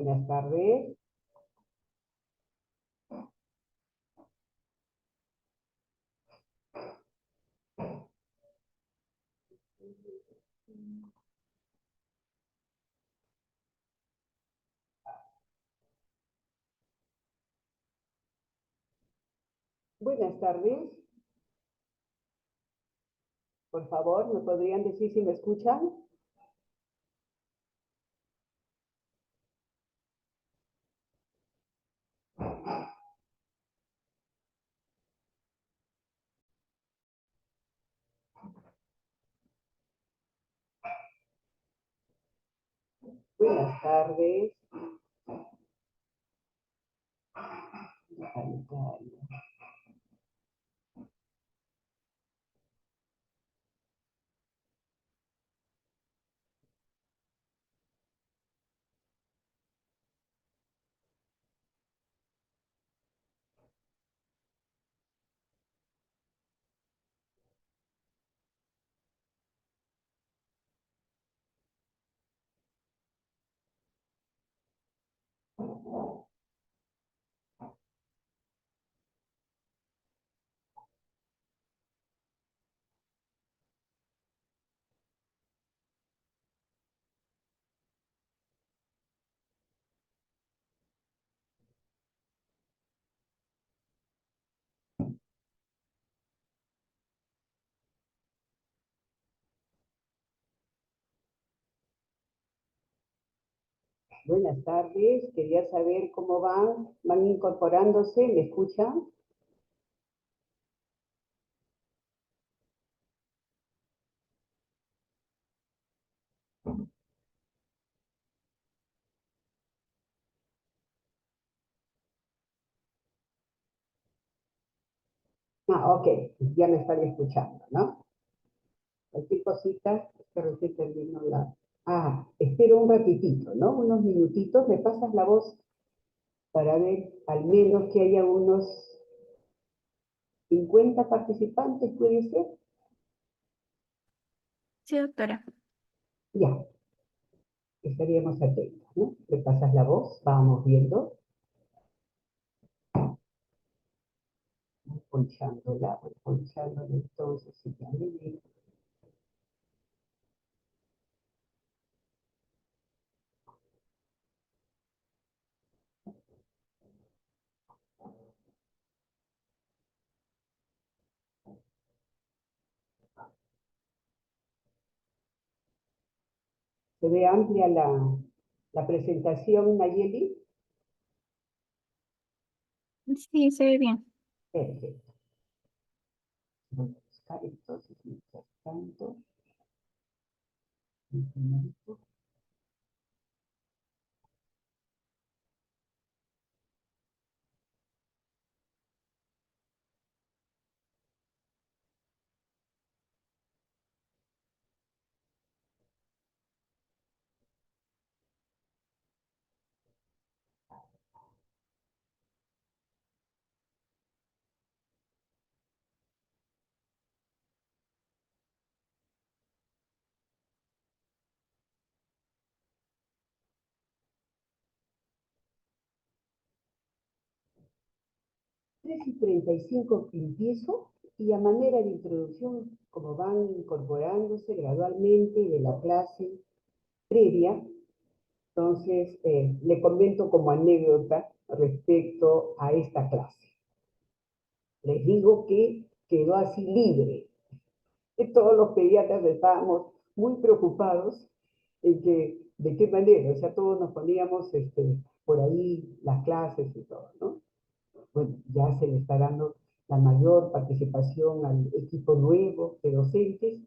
Buenas tardes. Buenas tardes. Por favor, ¿me podrían decir si me escuchan? Buenas tardes. Buenas tardes. Quería saber cómo van. ¿Van incorporándose? ¿Me escuchan? Ok. Ya me están escuchando, ¿no? Cualquier cosita, es que recién termino la... espero un ratitito, ¿no? Unos minutitos. ¿Me pasas la voz para ver al menos que haya unos 50 participantes, puede ser? Sí, doctora. Ya, estaríamos atentos, ¿no? ¿Me pasas la voz? Vamos viendo. Voy ponchándola entonces, si ya me ve. ¿Se ve amplia la presentación, Nayeli? Sí, se ve bien. Perfecto. Voy a buscar entonces, mientras tanto, un momento. Tres y 35 empiezo y a manera de introducción, como van incorporándose gradualmente de la clase previa, entonces le comento como anécdota respecto a esta clase. Les digo que quedó así libre. Todos los pediatras estábamos muy preocupados en que, de qué manera, o sea, todos nos poníamos por ahí las clases y todo, ¿no? Bueno, ya se le está dando la mayor participación al equipo nuevo de docentes.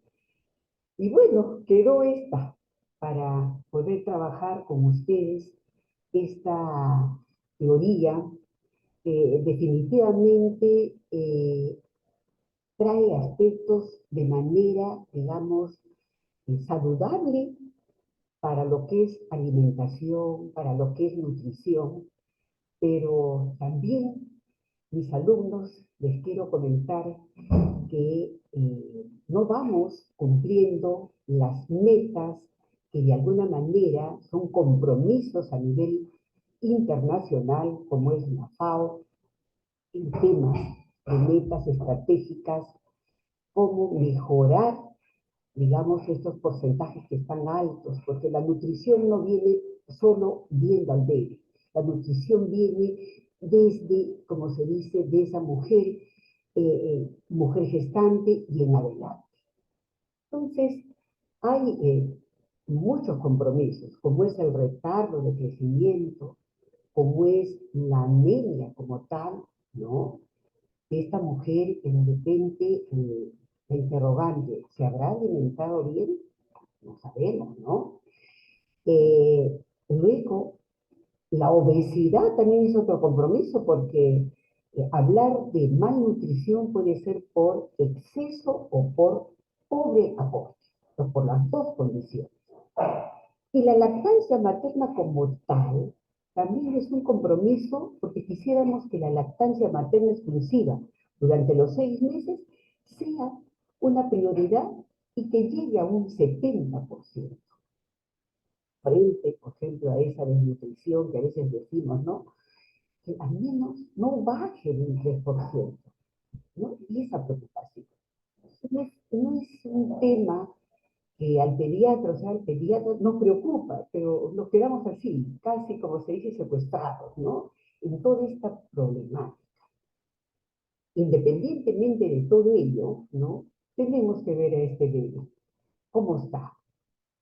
Y bueno, quedó esta para poder trabajar con ustedes esta teoría que definitivamente trae aspectos de manera, digamos, saludable para lo que es alimentación, para lo que es nutrición, pero también mis alumnos les quiero comentar que no vamos cumpliendo las metas que de alguna manera son compromisos a nivel internacional como es la FAO en temas de metas estratégicas, cómo mejorar, digamos, estos porcentajes que están altos, porque la nutrición no viene solo viendo al bebé, la nutrición viene desde, como se dice, de esa mujer, mujer gestante y en adelante. Entonces, hay muchos compromisos, como es el retardo de crecimiento, como es la anemia como tal, ¿no? Esta mujer que de repente, la interrogante, ¿se habrá alimentado bien? No sabemos, ¿no? Luego, la obesidad también es otro compromiso porque hablar de malnutrición puede ser por exceso o por pobre aporte, o por las dos condiciones. Y la lactancia materna como tal también es un compromiso porque quisiéramos que la lactancia materna exclusiva durante los 6 meses sea una prioridad y que llegue a un 70% frente, por ejemplo, a esa desnutrición que a veces decimos, ¿no? Que al menos no baje de un 3%, ¿no? Y esa preocupación. No es un tema que al pediatra, o sea, al pediatra nos preocupa, pero nos quedamos así, casi como se dice, secuestrados, ¿no? En toda esta problemática. Independientemente de todo ello, ¿no? Tenemos que ver a este bebé. ¿Cómo está?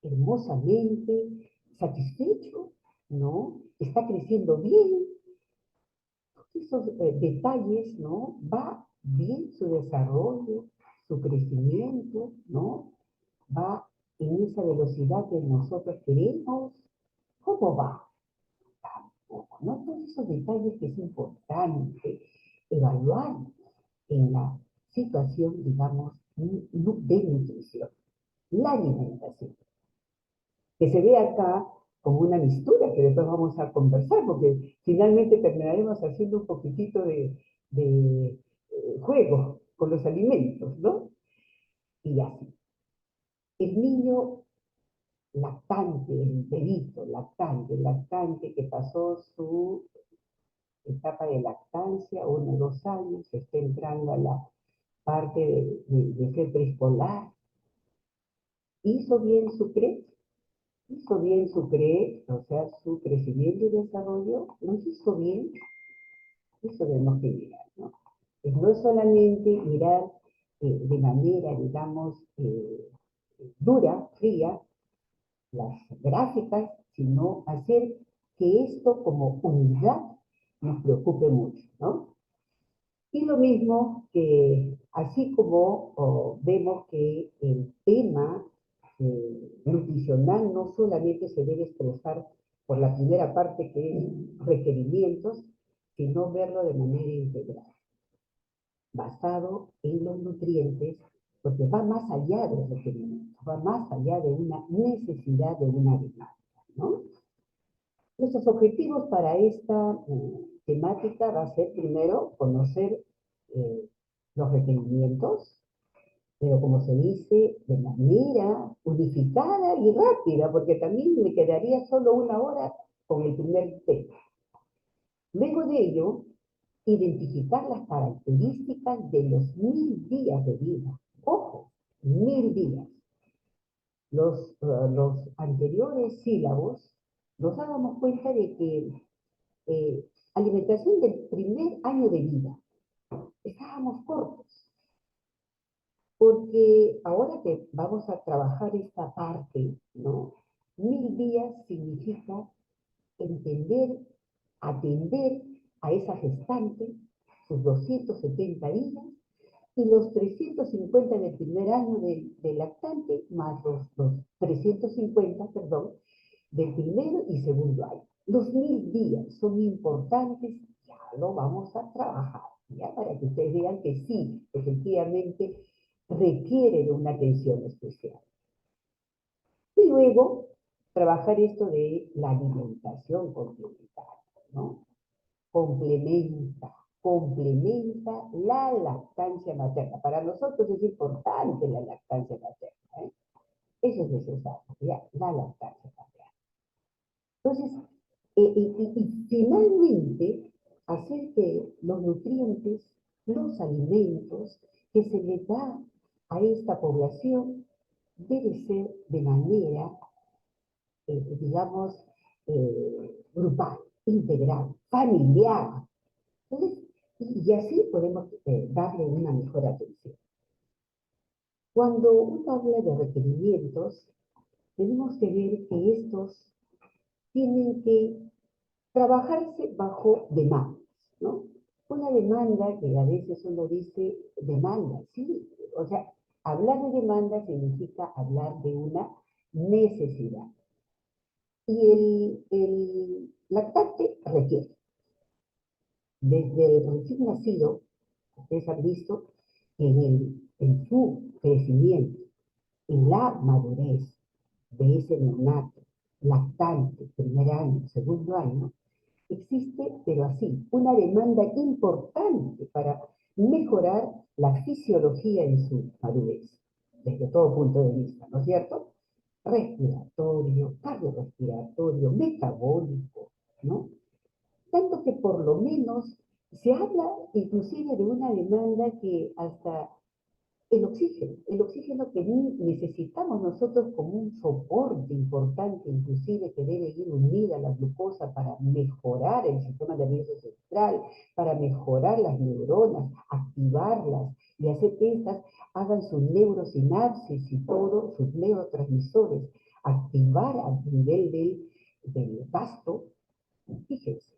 Hermosamente, satisfecho, ¿no? Está creciendo bien. Esos detalles, ¿no? Va bien su desarrollo, su crecimiento, ¿no? Va en esa velocidad que nosotros queremos. ¿Cómo va? Tampoco, ¿no? Todos esos detalles que es importante evaluar en la situación, digamos, de nutrición. La alimentación, que se ve acá como una mistura que después vamos a conversar, porque finalmente terminaremos haciendo un poquitito de juego con los alimentos, ¿no? Y así. El niño lactante, el bebito lactante que pasó su etapa de lactancia, 1 o 2 años, está entrando a la parte de ser preescolar, hizo bien su CRE, hizo bien su CRE, o sea, su crecimiento y desarrollo, lo hizo bien, eso tenemos que mirar, ¿no? Pues no es solamente mirar de manera, digamos, dura, fría, las gráficas, sino hacer que esto como unidad nos preocupe mucho, ¿no? Y lo mismo que, así como vemos que el tema nutricional no solamente se debe expresar por la primera parte que es requerimientos, sino verlo de manera integral, basado en los nutrientes, porque va más allá de los requerimientos, va más allá de una necesidad, de una demanda, ¿no? Nuestros objetivos para esta temática va a ser primero conocer eh, los requerimientos, pero como se dice, de manera unificada y rápida, porque también me quedaría solo 1 hora con el primer tema. Luego de ello, identificar las características de los 1000 días de vida. Ojo, 1000 días. Los anteriores sílabos nos dábamos cuenta de que alimentación del primer año de vida, estábamos cortos, porque ahora que vamos a trabajar esta parte, ¿no? 1000 días significa entender, atender a esa gestante, sus 270 días, y los 350 del primer año del lactante, más los 350, perdón, del primero y segundo año. Los 1000 días son importantes, ya lo vamos a trabajar, ya para que ustedes vean que sí, efectivamente, requiere de una atención especial. Y luego, trabajar esto de la alimentación complementaria, ¿no? Complementa la lactancia materna. Para nosotros es importante la lactancia materna, ¿eh? Eso es necesario, ¿ya? La lactancia materna. Entonces, Y finalmente, hacer que los nutrientes, los alimentos que se les da a esta población debe ser de manera, digamos, grupal, integral, familiar. Entonces, y así podemos darle una mejor atención. Cuando uno habla de requerimientos, tenemos que ver que estos tienen que trabajarse bajo demandas, ¿no? Una demanda que a veces uno dice demanda, sí, o sea, hablar de demanda significa hablar de una necesidad. Y el lactante requiere, desde el recién nacido, ustedes han visto que en su crecimiento, en la madurez de ese neonato, lactante, primer año, segundo año, existe, pero así, una demanda importante para mejorar la fisiología en su madurez, desde todo punto de vista, ¿no es cierto? Respiratorio, cardiorrespiratorio, metabólico, ¿no? Tanto que por lo menos se habla inclusive de una demanda que hasta el oxígeno que necesitamos nosotros como un soporte importante, inclusive que debe ir unida a la glucosa para mejorar el sistema nervioso central, para mejorar las neuronas, activarlas y hacer que estas hagan su neurosinapsis y todos sus neurotransmisores, activar a nivel del gasto. Fíjense,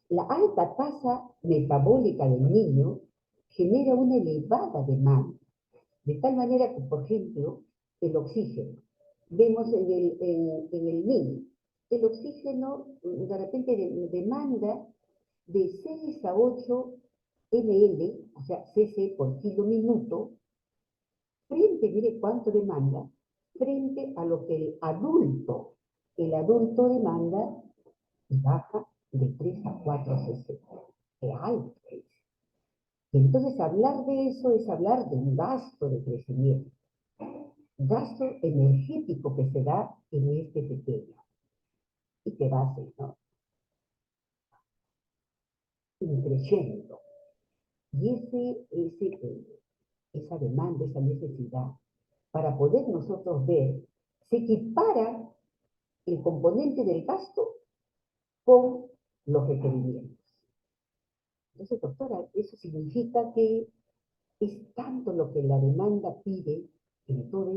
la alta tasa metabólica del niño genera una elevada demanda de tal manera que, por ejemplo, el oxígeno, vemos en el niño, el oxígeno de repente demanda de 6 a 8 ml, o sea, cc por kilo minuto, frente, mire cuánto demanda, frente a lo que el adulto demanda y baja de 3 a 4 cc. Es alto. Entonces, hablar de eso es hablar de un gasto de crecimiento, gasto energético que se da en este pequeño y que va a ser, ¿no? Creciendo. Y esa demanda, esa necesidad, para poder nosotros ver, se equipara el componente del gasto con los requerimientos. Entonces, doctora, eso significa que es tanto lo que la demanda pide en todo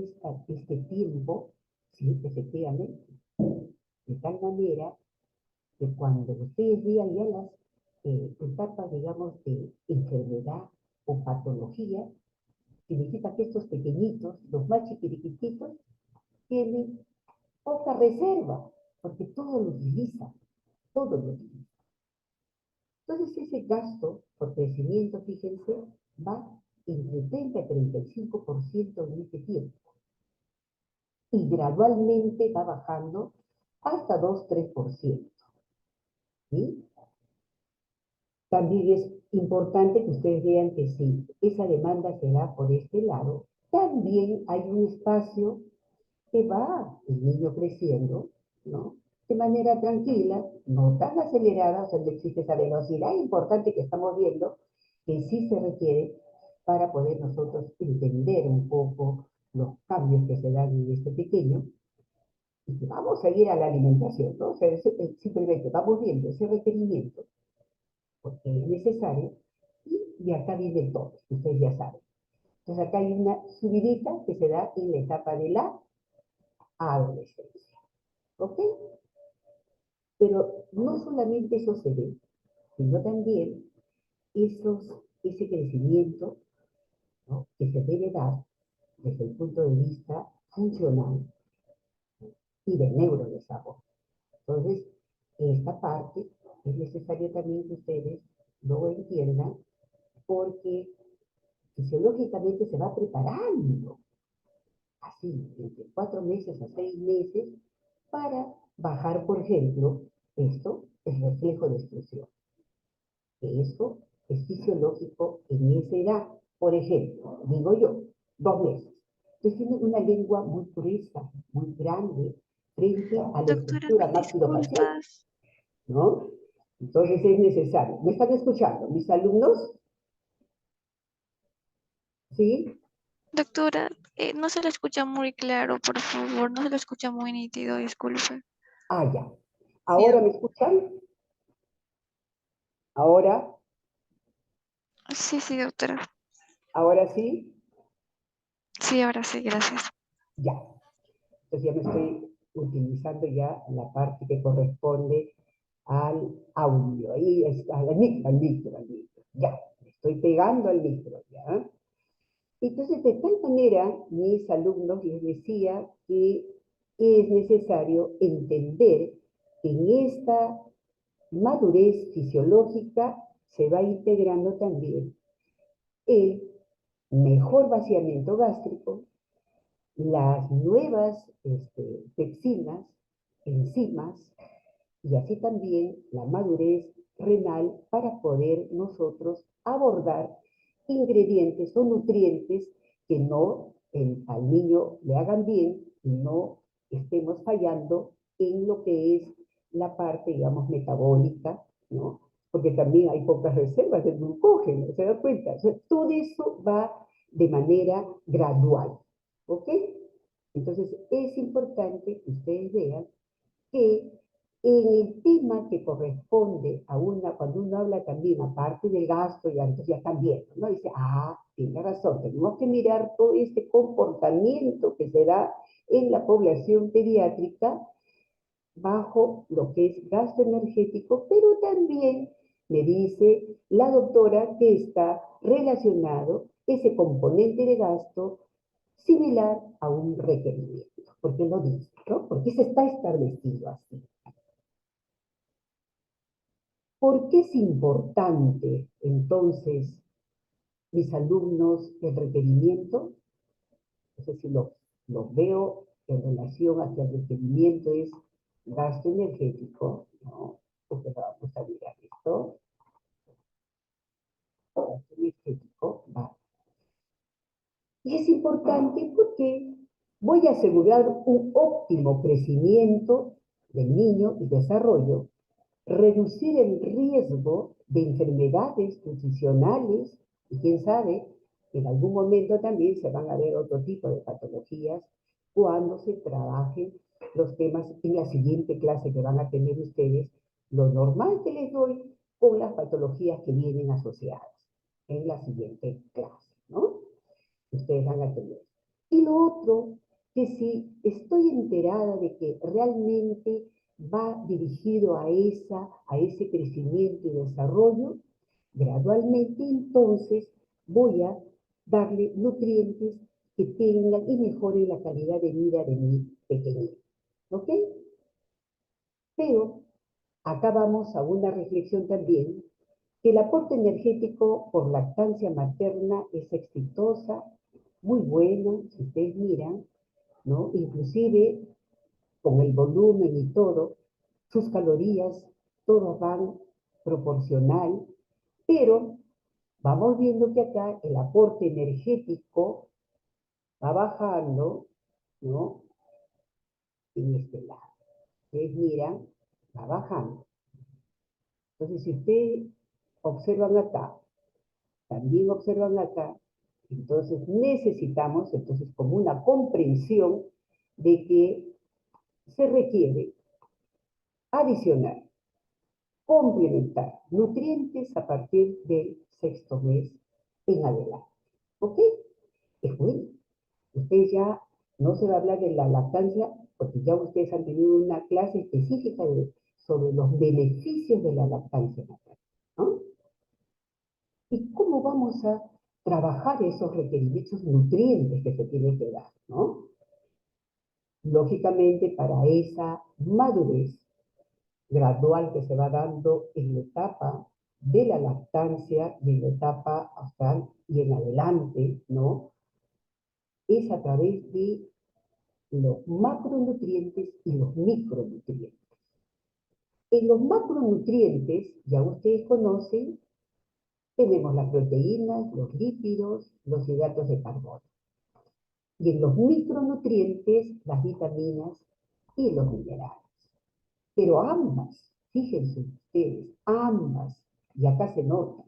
este tiempo, sí, efectivamente, de tal manera que cuando ustedes vean ya las etapas, digamos, de enfermedad o patología, significa que estos pequeñitos, los más chiquititos, tienen poca reserva, porque todo lo utilizan, todo lo utilizan. Entonces ese gasto por crecimiento, fíjense, va entre 30 y 35% en este tiempo. Y gradualmente va bajando hasta 2-3%. ¿Sí? También es importante que ustedes vean que si esa demanda se da por este lado, también hay un espacio que va el niño creciendo, ¿no? De manera tranquila, no tan acelerada, o sea, no existe esa velocidad importante que estamos viendo, que sí se requiere para poder nosotros entender un poco los cambios que se dan en este pequeño, y que vamos a ir a la alimentación, ¿no? O sea, simplemente vamos viendo ese requerimiento porque es necesario, y acá viene todo, ustedes ya saben. Entonces acá hay una subidita que se da en la etapa de la adolescencia, ¿ok? Pero no solamente eso se ve, sino también ese crecimiento, ¿no?, que se debe dar desde el punto de vista funcional y de neurodesarrollo. Entonces, esta parte es necesario también que ustedes lo entiendan porque fisiológicamente se va preparando, así, entre 4 meses a 6 meses, para bajar, por ejemplo, esto es reflejo de expresión. Que eso es fisiológico en esa edad. Por ejemplo, digo yo, 2 meses. Entonces tiene una lengua muy gruesa, muy grande, frente a la Doctora, estructura mil maxilofacial. disculpas. ¿no? Entonces es necesario. ¿Me están escuchando? ¿Mis alumnos? ¿Sí? Doctora, no se le escucha muy claro, por favor, no se le escucha muy nítido, disculpe. Ah, ya. Sí, ¿Ahora me escuchan? ¿Ahora? sí, sí, doctora. ¿Ahora sí? Sí, ahora sí, gracias. Ya. Entonces ya me estoy utilizando ya la parte que corresponde al audio. Ahí está, al micro. Ya, me estoy pegando al micro, ¿ya? Entonces, de tal manera, mis alumnos les decía que es necesario entender que en esta madurez fisiológica se va integrando también el mejor vaciamiento gástrico, las nuevas pepsinas, enzimas, y así también la madurez renal para poder nosotros abordar ingredientes o nutrientes que no al niño le hagan bien y no estemos fallando en lo que es la parte, digamos, metabólica, ¿no? Porque también hay pocas reservas de glucógeno, ¿se da cuenta? O sea, todo eso va de manera gradual, ¿ok? Entonces es importante que ustedes vean que en el tema que corresponde a una, cuando uno habla también, aparte del gasto, ya, entonces ya están viendo, ¿no? Dice, tiene razón, tenemos que mirar todo este comportamiento que se da en la población pediátrica bajo lo que es gasto energético, pero también me dice la doctora que está relacionado ese componente de gasto similar a un requerimiento, porque lo dice, ¿no? Porque se está establecido así. ¿Por qué es importante entonces, mis alumnos, el requerimiento? Es decir, lo veo en relación a que el requerimiento es gasto energético, ¿no? Porque vamos a mirar esto, gasto energético, va. Y es importante porque voy a asegurar un óptimo crecimiento del niño y desarrollo, reducir el riesgo de enfermedades nutricionales y quién sabe, en algún momento también se van a ver otro tipo de patologías cuando se trabajen los temas en la siguiente clase que van a tener ustedes, lo normal que les doy con las patologías que vienen asociadas en la siguiente clase, ¿no? Ustedes van a tener. Y lo otro, que si estoy enterada de que realmente va dirigido a ese crecimiento y desarrollo, gradualmente entonces voy a darle nutrientes que tengan y mejoren la calidad de vida de mi pequeñito. ¿Ok? Pero acá vamos a una reflexión también, que el aporte energético por lactancia materna es exitosa, muy buena, si ustedes miran, ¿no? Inclusive con el volumen y todo, sus calorías, todas van proporcional, pero vamos viendo que acá el aporte energético va bajando, ¿no? En este lado. Ustedes miran, va bajando. Entonces, si ustedes observan acá, también observan acá, entonces necesitamos, entonces, como una comprensión de que se requiere adicionar, complementar nutrientes a partir del sexto mes en adelante. ¿Ok? Es bueno. Ustedes ya no se va a hablar de la lactancia porque ya ustedes han tenido una clase específica sobre los beneficios de la lactancia materna, ¿no? ¿Y cómo vamos a trabajar esos requerimientos nutrientes que se tienen que dar, ¿no? Lógicamente, para esa madurez gradual que se va dando en la etapa de la lactancia y en la etapa hasta y en adelante, ¿no? Es a través de los macronutrientes y los micronutrientes. En los macronutrientes, ya ustedes conocen, tenemos las proteínas, los lípidos, los hidratos de carbono. Y en los micronutrientes, las vitaminas y los minerales. Pero ambas fíjense ustedes, ambas, y acá se nota,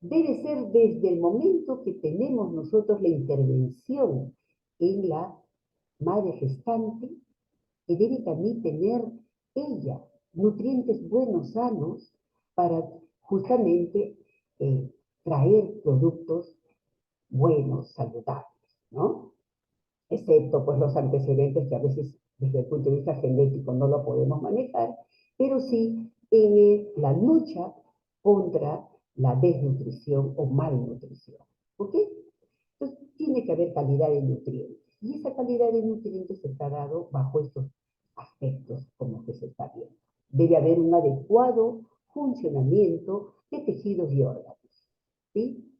debe ser desde el momento que tenemos nosotros la intervención en la madre gestante, que debe también tener ella nutrientes buenos, sanos, para justamente traer productos buenos, saludables, ¿no? Excepto pues los antecedentes que a veces desde el punto de vista genético no lo podemos manejar, pero sí en la lucha contra la desnutrición o malnutrición, ¿ok? Entonces tiene que haber calidad de nutrientes, y esa calidad de nutrientes está dado bajo estos aspectos como que se está viendo. Debe haber un adecuado funcionamiento de tejidos y órganos, ¿sí?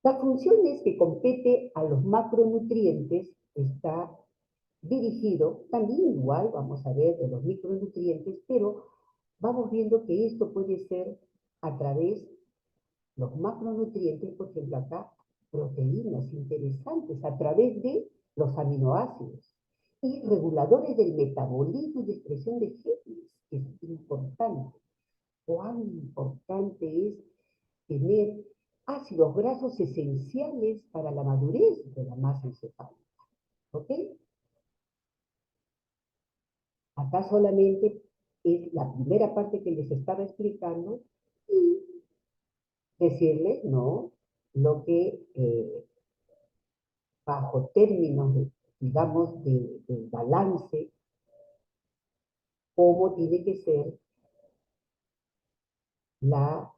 Las funciones que compete a los macronutrientes está dirigido, también igual vamos a ver de los micronutrientes, pero vamos viendo que esto puede ser a través, los macronutrientes, por ejemplo acá, proteínas interesantes, a través de los aminoácidos y reguladores del metabolismo y de expresión de genes, que es importante. Cuán importante es tener ácidos grasos esenciales para la madurez de la masa encefálica. ¿Ok? Acá solamente es la primera parte que les estaba explicando y decirles, ¿no? Lo que bajo términos, digamos, de balance, cómo tiene que ser la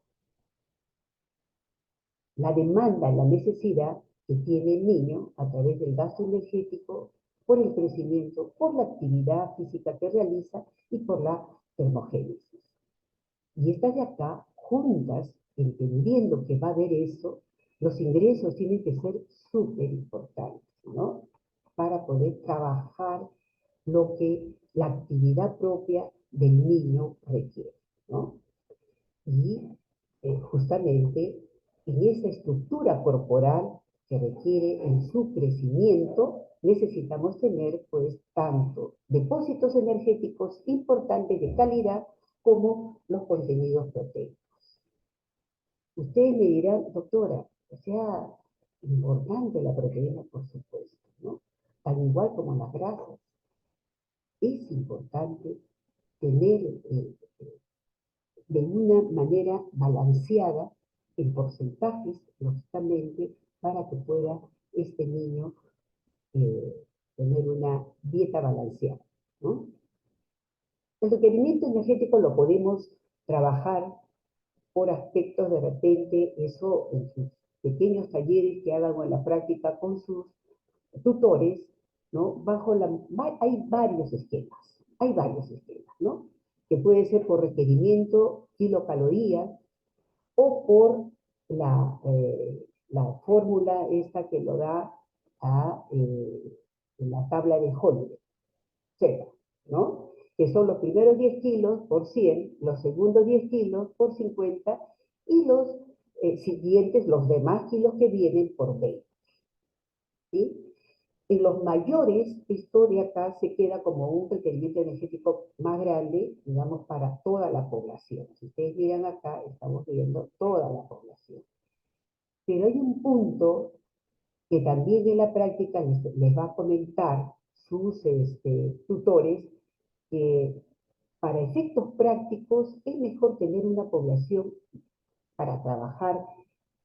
demanda, la necesidad que tiene el niño a través del gasto energético, por el crecimiento, por la actividad física que realiza y por la termogénesis. Y estas de acá, juntas, entendiendo que va a haber eso, los ingresos tienen que ser súper importantes, ¿no? Para poder trabajar lo que la actividad propia del niño requiere, ¿no? Y justamente en esa estructura corporal que requiere en su crecimiento, necesitamos tener pues tanto depósitos energéticos importantes de calidad como los contenidos proteicos. Ustedes me dirán, doctora, o sea, importante la proteína, por supuesto, ¿no? Tan igual como las grasas. Es importante tener de una manera balanceada en porcentajes, lógicamente, para que pueda este niño tener una dieta balanceada, ¿no? El requerimiento energético lo podemos trabajar por aspectos de repente, eso en sus pequeños talleres que hagan en la práctica con sus tutores, ¿no? Hay varios esquemas, ¿no? Que puede ser por requerimiento, kilocalorías, o por la fórmula esta que lo da en la tabla de Holder, Z, ¿no? Que son los primeros 10 kilos por 100, los segundos 10 kilos por 50 y los siguientes, los demás kilos que vienen por 20. ¿Sí? En los mayores, esto de acá se queda como un requerimiento energético más grande, digamos, para toda la población. Si ustedes miran acá, estamos viendo toda la población. Pero hay un punto que también en la práctica les va a comentar sus tutores, que para efectos prácticos es mejor tener una población para trabajar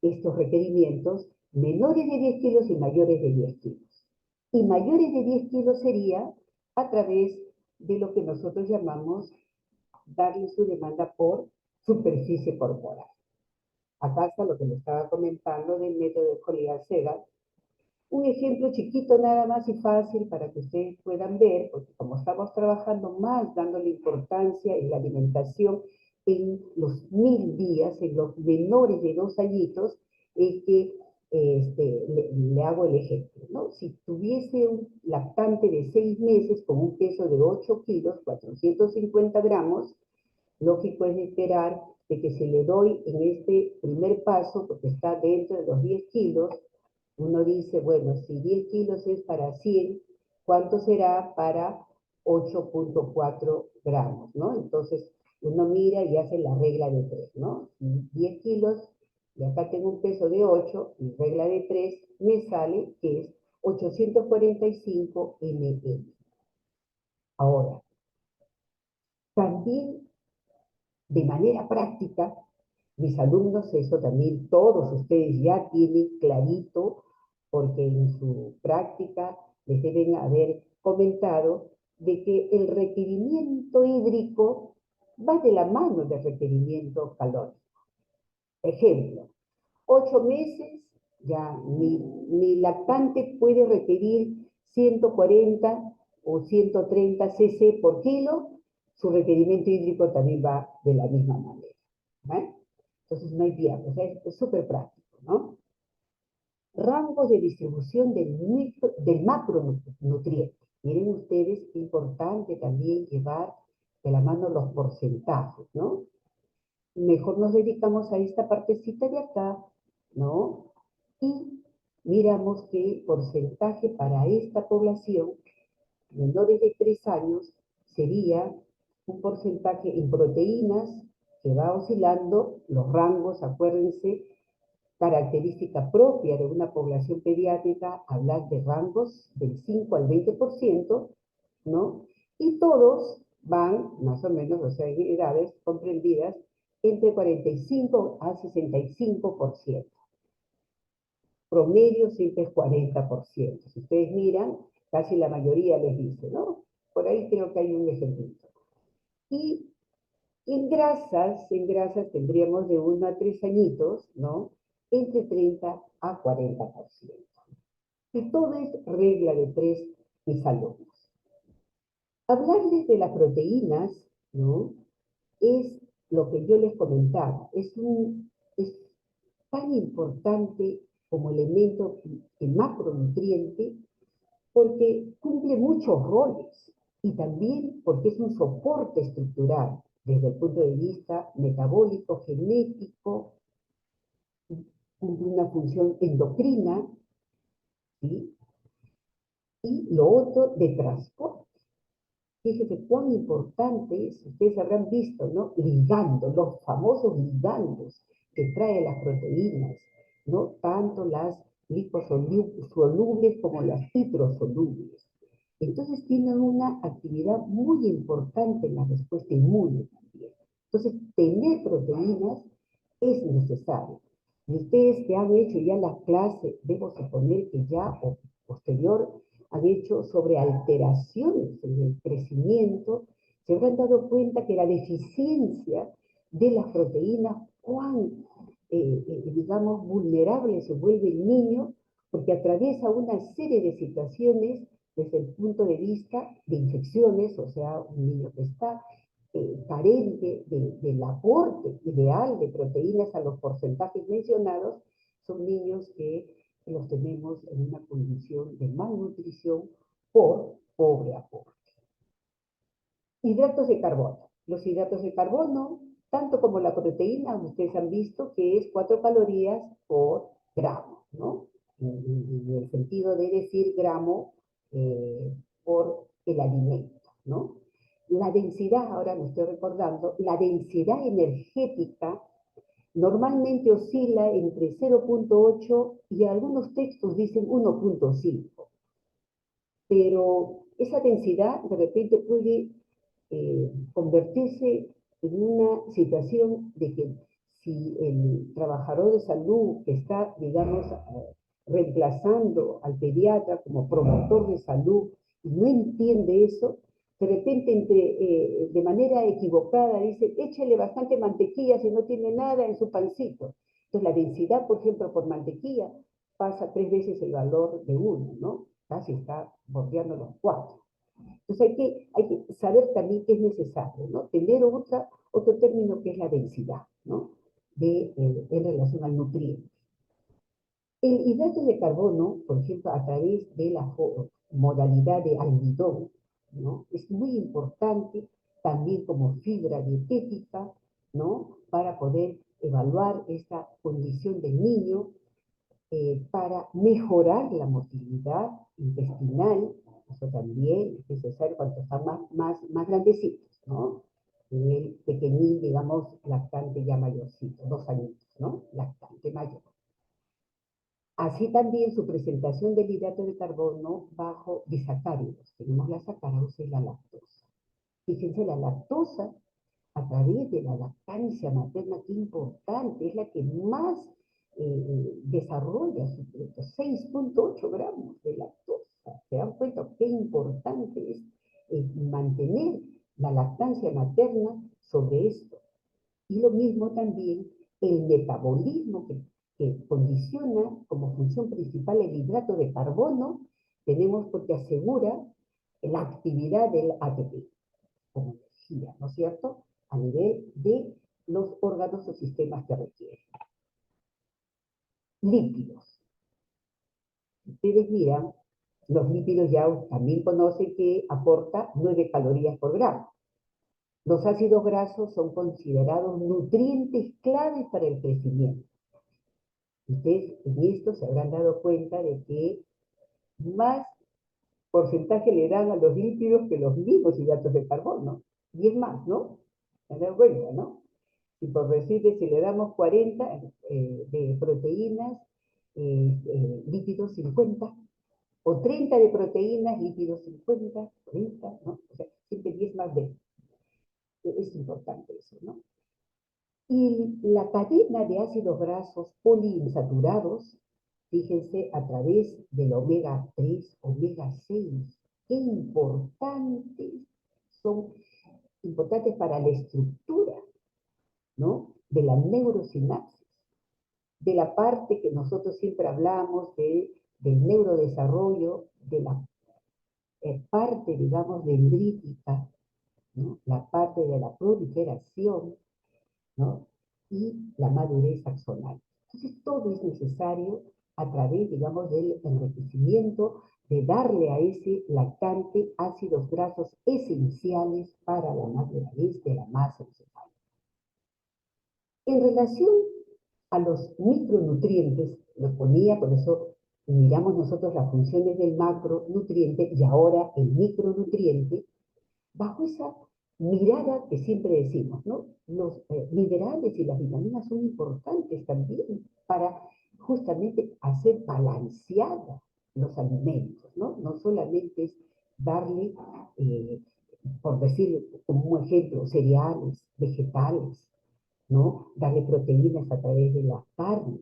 estos requerimientos menores de 10 kilos y mayores de 10 kilos. Y mayores de 10 kilos sería a través de lo que nosotros llamamos darle su demanda por superficie corporal. Acá está lo que le estaba comentando del método de Collier-Segal. Un ejemplo chiquito nada más y fácil para que ustedes puedan ver, porque como estamos trabajando más, dándole importancia en la alimentación en los 1000 días, en los menores de 2 añitos, es que le hago el ejemplo, ¿no? Si tuviese un lactante de 6 meses con un peso de 8 kilos, 450 gramos, lógico es esperar de que se le doy en este primer paso, porque está dentro de los 10 kilos, uno dice, bueno, si 10 kilos es para 100, ¿cuánto será para 8.4 gramos, ¿no? Entonces, uno mira y hace la regla de 3, ¿no? 10 kilos, y acá tengo un peso de 8, y regla de 3 me sale que es 845 ml. Ahora, también de manera práctica, mis alumnos, eso también todos ustedes ya tienen clarito, porque en su práctica les deben haber comentado de que el requerimiento hídrico va de la mano del requerimiento calórico. Ejemplo, 8 meses, ya mi lactante puede requerir 140 o 130 cc por kilo, su requerimiento hídrico también va de la misma manera. ¿Vale? Entonces no hay pierde, o sea, es súper práctico, ¿no? Rangos de distribución del macronutriente. Miren ustedes, qué importante también llevar de la mano los porcentajes, ¿no? Mejor nos dedicamos a esta partecita de acá, ¿no? Y miramos que el porcentaje para esta población, menores de 3 años, sería un porcentaje en proteínas que va oscilando los rangos, acuérdense, característica propia de una población pediátrica, hablar de rangos del 5 al 20%, ¿no? Y todos van, más o menos, o sea, en edades comprendidas, entre 45 a 65%. Promedio siempre es 40%. Si ustedes miran, casi la mayoría les dice, ¿no? Por ahí creo que hay un ejemplito. Y en grasas tendríamos de 1 a 3 añitos, ¿no? Entre 30 a 40%. Y todo es regla de 3, mis alumnos. Hablarles de las proteínas, ¿no? Es lo que yo les comentaba, es tan importante como elemento de macronutriente porque cumple muchos roles y también porque es un soporte estructural desde el punto de vista metabólico, genético, cumple una función endocrina, ¿sí? Y lo otro de transporte. Fíjense cuán importante es, ustedes habrán visto, ¿no? Ligandos, los famosos ligandos que traen las proteínas, ¿no? Tanto las liposolubles como las hidrosolubles. Entonces tienen una actividad muy importante en la respuesta inmune también. Entonces, tener proteínas es necesario. Y ustedes que han hecho ya la clase, debo suponer que ya o posterior han hecho sobre alteraciones en el crecimiento, se habrán dado cuenta que la deficiencia de las proteínas, cuán, digamos, vulnerable se vuelve el niño, porque atraviesa una serie de situaciones desde el punto de vista de infecciones, o sea, un niño que está carente del aporte ideal de proteínas a los porcentajes mencionados, son niños que los tenemos en una condición de malnutrición por pobre aporte. Hidratos de carbono. Los hidratos de carbono, tanto como la proteína, ustedes han visto que es 4 calorías por gramo, ¿no? En el sentido de decir gramo por el alimento, ¿no? La densidad, ahora me estoy recordando, la densidad energética normalmente oscila entre 0,8 y algunos textos dicen 1,5. Pero esa densidad de repente puede convertirse en una situación de que si el trabajador de salud que está, digamos, reemplazando al pediatra como promotor de salud y no entiende eso, de repente de manera equivocada dice, échale bastante mantequilla si no tiene nada en su pancito. Entonces la densidad, por ejemplo, por mantequilla pasa 3 veces el valor de 1, ¿no? Casi está bordeando los 4. Entonces hay que saber también que es necesario, ¿no? Tener otro término que es la densidad, ¿no? En relación al nutriente. El hidrato de carbono, por ejemplo, a través de la modalidad de almidón, ¿no? Es muy importante también como fibra dietética, ¿no? Para poder evaluar esta condición del niño, para mejorar la motilidad intestinal, eso también es necesario cuando están más grandecitos, ¿no? en el pequeñín, digamos, lactante ya mayorcito, 2 añitos, ¿no? Lactante mayor. Así también su presentación del hidrato de carbono bajo disacáridos. Tenemos la sacarosa y la lactosa. Fíjense, la lactosa, a través de la lactancia materna, qué importante, es la que más desarrolla su fruto, 6,8 gramos de lactosa. ¿Se dan cuenta qué importante es mantener la lactancia materna sobre esto? Y lo mismo también el metabolismo que condiciona como función principal el hidrato de carbono, tenemos porque asegura la actividad del ATP como energía, ¿no es cierto? A nivel de los órganos o sistemas que requieren. Lípidos. Ustedes miran, los lípidos ya también conocen que aporta 9 calorías por gramo. Los ácidos grasos son considerados nutrientes claves para el crecimiento. Ustedes en esto se habrán dado cuenta de que más porcentaje le dan a los lípidos que los mismos hidratos de carbono. Y es más, ¿no? Se han dado cuenta, ¿no? Y por decirle, si le damos 40 de proteínas, lípidos 50, o 30 de proteínas, lípidos 50, 40, ¿no? O sea, siempre 10 más de. Es importante eso, ¿no? Y la cadena de ácidos grasos poliinsaturados, fíjense, a través del omega 3, omega 6, qué importantes son, importantes para la estructura, ¿no? De la neurosinapsis, de la parte que nosotros siempre hablamos del neurodesarrollo, de la parte, digamos, dendrítica, ¿no? La parte de la proliferación, ¿no? Y la madurez axonal. Entonces, todo es necesario a través, digamos, del enriquecimiento, de darle a ese lactante ácidos grasos esenciales para la madurez de la masa encefálica. En relación a los micronutrientes, los ponía, por eso miramos nosotros las funciones del macronutriente y ahora el micronutriente, bajo esa mirada que siempre decimos, ¿no? Los minerales y las vitaminas son importantes también para justamente hacer balanceada los alimentos, ¿no? No solamente es darle, por decir como un ejemplo, cereales, vegetales, ¿no? Darle proteínas a través de la carne,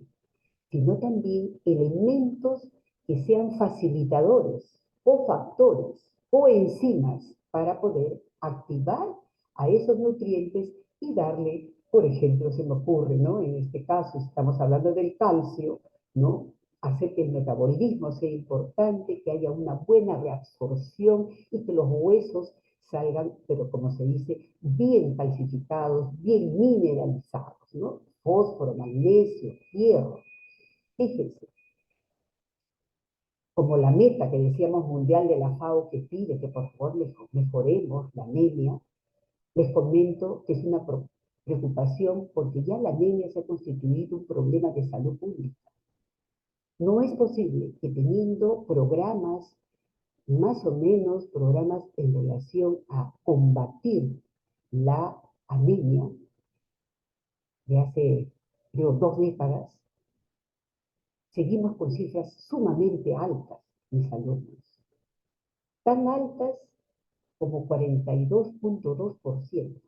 sino también elementos que sean facilitadores o factores o enzimas para poder activar a esos nutrientes y darle, por ejemplo, se me ocurre, ¿no? En este caso estamos hablando del calcio, ¿no? Hacer que el metabolismo sea importante, que haya una buena reabsorción y que los huesos salgan, pero como se dice, bien calcificados, bien mineralizados, ¿no? Fósforo, magnesio, hierro. Fíjense, como la meta que decíamos mundial de la FAO que pide que por favor mejoremos la anemia, les comento que es una preocupación porque ya la anemia se ha constituido un problema de salud pública. No es posible que teniendo programas, más o menos programas en relación a combatir la anemia de hace, creo, 2 décadas, seguimos con cifras sumamente altas, mis alumnos. Tan altas como 42,2%.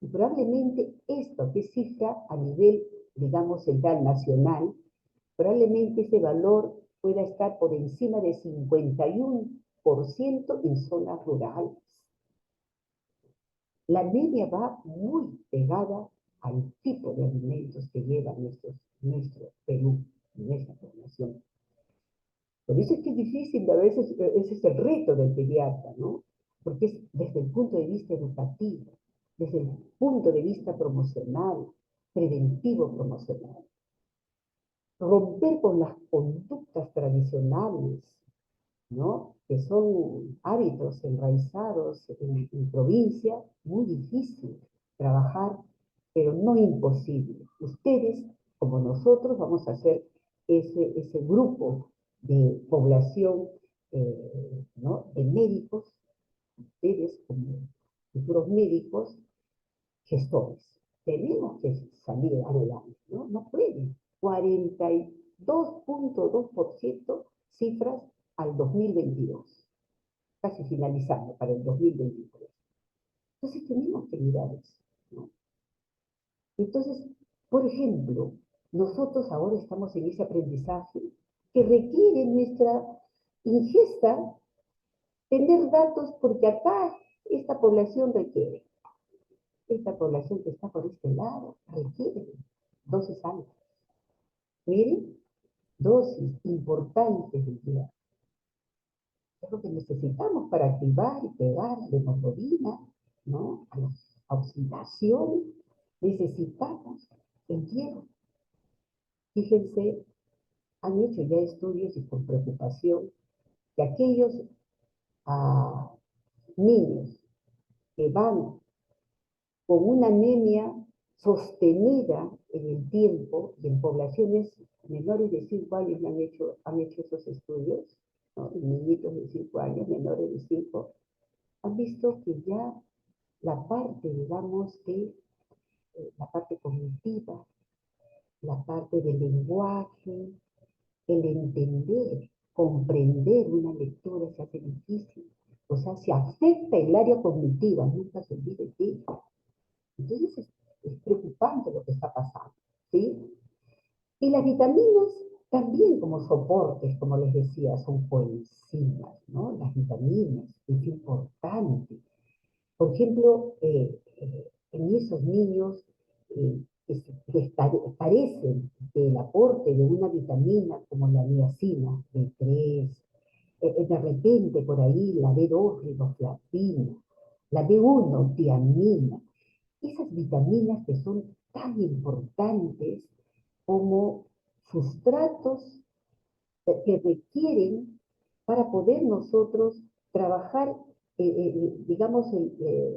Y probablemente esto, que cifra a nivel, digamos, central nacional, probablemente ese valor pueda estar por encima de 51% en zonas rurales. La anemia va muy pegada al tipo de alimentos que lleva nuestro Perú, nuestra población. Por eso es que es difícil, a veces ese es el reto del pediatra, ¿no? Porque es desde el punto de vista educativo, desde el punto de vista promocional, preventivo promocional. Romper con las conductas tradicionales, ¿no? Que son hábitos enraizados en provincia, muy difícil trabajar, pero no imposible. Ustedes, como nosotros, vamos a hacer ese grupo de población, ¿no? De médicos ustedes como futuros médicos, gestores. Tenemos que salir adelante, ¿no? No pueden. 42.2% cifras al 2022, casi finalizando para el 2023. Entonces tenemos que mirar eso, ¿no? Entonces, por ejemplo, nosotros ahora estamos en ese aprendizaje que requiere nuestra ingesta tener datos porque acá esta población requiere. Esta población que está por este lado requiere dosis altas. Miren, dosis importantes de hierro. Es lo que necesitamos para activar y pegar la hemoglobina, ¿no? A la oxidación. Necesitamos el hierro. Fíjense, han hecho ya estudios y con preocupación que aquellos niños que van con una anemia sostenida en el tiempo y en poblaciones menores de 5 años han hecho esos estudios, ¿no? Y niñitos de 5 años, menores de 5, han visto que ya la parte, digamos, de la parte cognitiva, la parte del lenguaje, el entender, comprender una lectura se hace difícil. O sea, se afecta el área cognitiva, nunca se olvide de eso. Entonces es preocupante lo que está pasando, ¿sí? Y las vitaminas también como soportes, como les decía, son coenzimas, ¿no? Las vitaminas, es importante. Por ejemplo, en esos niños que carecen del aporte de una vitamina como la niacina, B3, de repente por ahí la B2, riboflavina, la B1, tiamina, esas vitaminas que son tan importantes como sustratos que requieren para poder nosotros trabajar, digamos,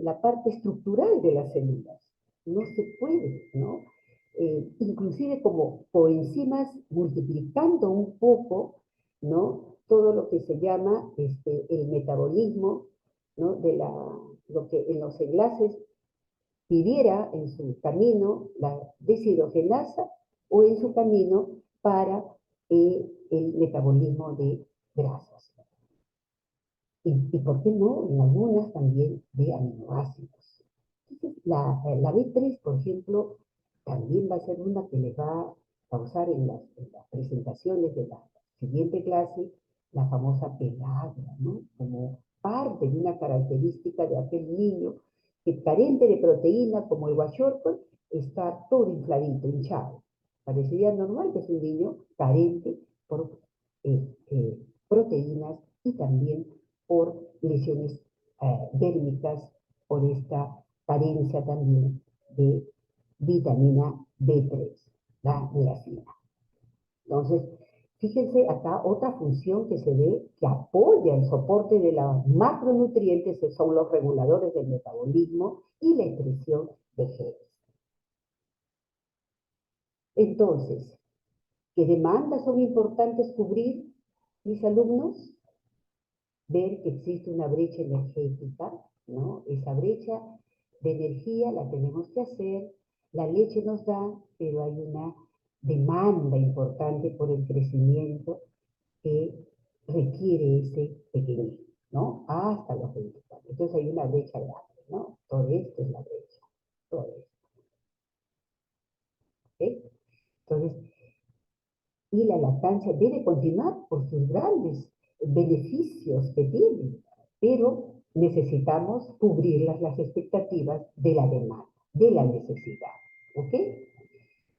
la parte estructural de las células. No se puede, ¿no? Inclusive como coenzimas multiplicando un poco, ¿no? Todo lo que se llama el metabolismo, ¿no? Lo que en los enlaces pidiera en su camino la deshidrogenasa o en su camino para el metabolismo de grasas. Y por qué no, en algunas también de aminoácidos. Entonces, la B3, por ejemplo, también va a ser una que les va a causar en las presentaciones de la siguiente clase la famosa peladra, ¿no? Como parte de una característica de aquel niño que carente de proteína, como el guachorco, está todo infladito, hinchado. Parecería normal que es un niño carente por proteínas y también por lesiones dérmicas, por esta carencia también de vitamina B3, la niacina. Entonces, fíjense acá otra función que se ve que apoya el soporte de los macronutrientes, que son los reguladores del metabolismo y la excreción de genes. Entonces, ¿qué demandas son importantes cubrir, mis alumnos? Ver que existe una brecha energética, ¿no? Esa brecha de energía la tenemos que hacer, la leche nos da, pero hay una demanda importante por el crecimiento que requiere ese pequeñín, ¿no? Hasta los 24. Entonces hay una brecha grande, ¿no? Todo esto es la brecha, todo esto. ¿Ok? Entonces, y la lactancia debe continuar por sus grandes beneficios que tiene, pero necesitamos cubrir las expectativas de la demanda, de la necesidad. ¿Ok?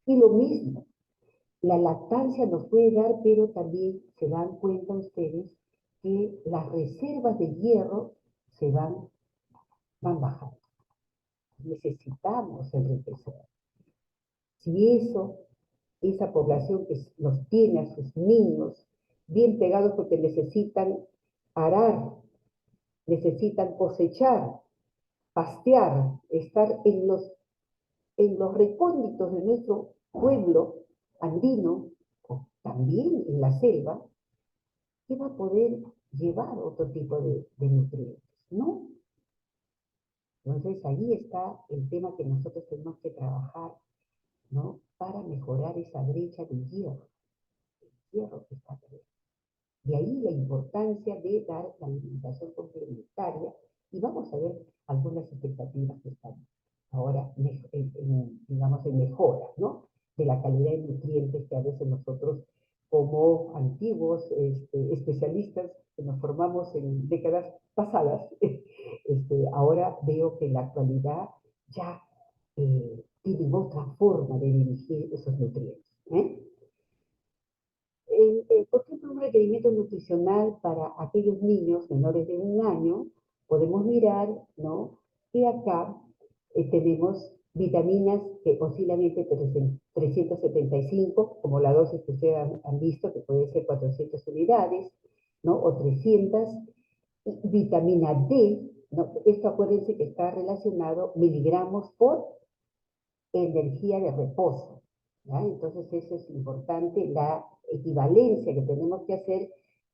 Y lo mismo, la lactancia nos puede dar, pero también se dan cuenta ustedes que las reservas de hierro van bajando. Necesitamos enriquecer. Si esa población que los tiene a sus niños bien pegados porque necesitan arar, necesitan cosechar, pastear, estar en los recónditos de nuestro pueblo andino, o también en la selva, ¿qué va a poder llevar otro tipo de nutrientes? No, Entonces, ahí está el tema que nosotros tenemos que trabajar, ¿no? Para mejorar esa brecha de hierro que está presente. De ahí la importancia de dar la alimentación complementaria y vamos a ver algunas expectativas que están ahora, digamos, en mejora, ¿no? De la calidad de nutrientes que a veces nosotros, como antiguos especialistas que nos formamos en décadas pasadas, ahora veo que en la actualidad ya tienen otra forma de dirigir esos nutrientes. Por ejemplo, un requerimiento nutricional para aquellos niños menores de 1 año, podemos mirar, ¿no? Que acá tenemos vitaminas que oscilan entre 375, como la dosis que ustedes han visto, que puede ser 400 unidades, ¿no? O 300. Vitamina D, ¿no? Esto acuérdense que está relacionado miligramos por energía de reposo, ¿ya? Entonces eso es importante, la equivalencia que tenemos que hacer,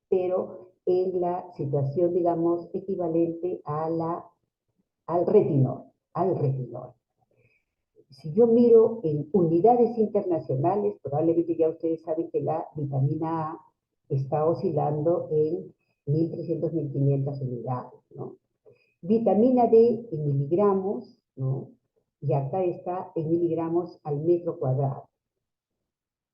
pero en la situación, digamos, equivalente al retinol, al retinol. Si yo miro en unidades internacionales, probablemente ya ustedes saben que la vitamina A está oscilando en 1.300, 1.500 unidades, ¿no? Vitamina D en miligramos, ¿no? Y acá está en miligramos al metro cuadrado.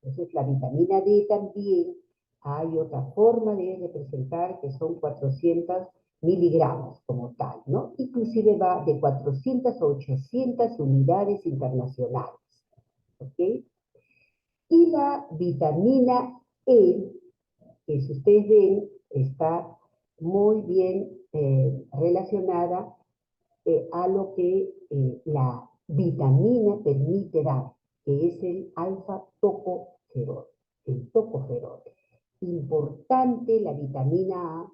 Entonces, la vitamina D también hay otra forma de representar que son 400 miligramos como tal, ¿no? Inclusive va de 400 a 800 unidades internacionales, ¿ok? Y la vitamina E, que si ustedes ven, está muy bien relacionada a lo que la vitamina permite dar, que es el alfa-tocoferol. El tocoferol. Importante la vitamina A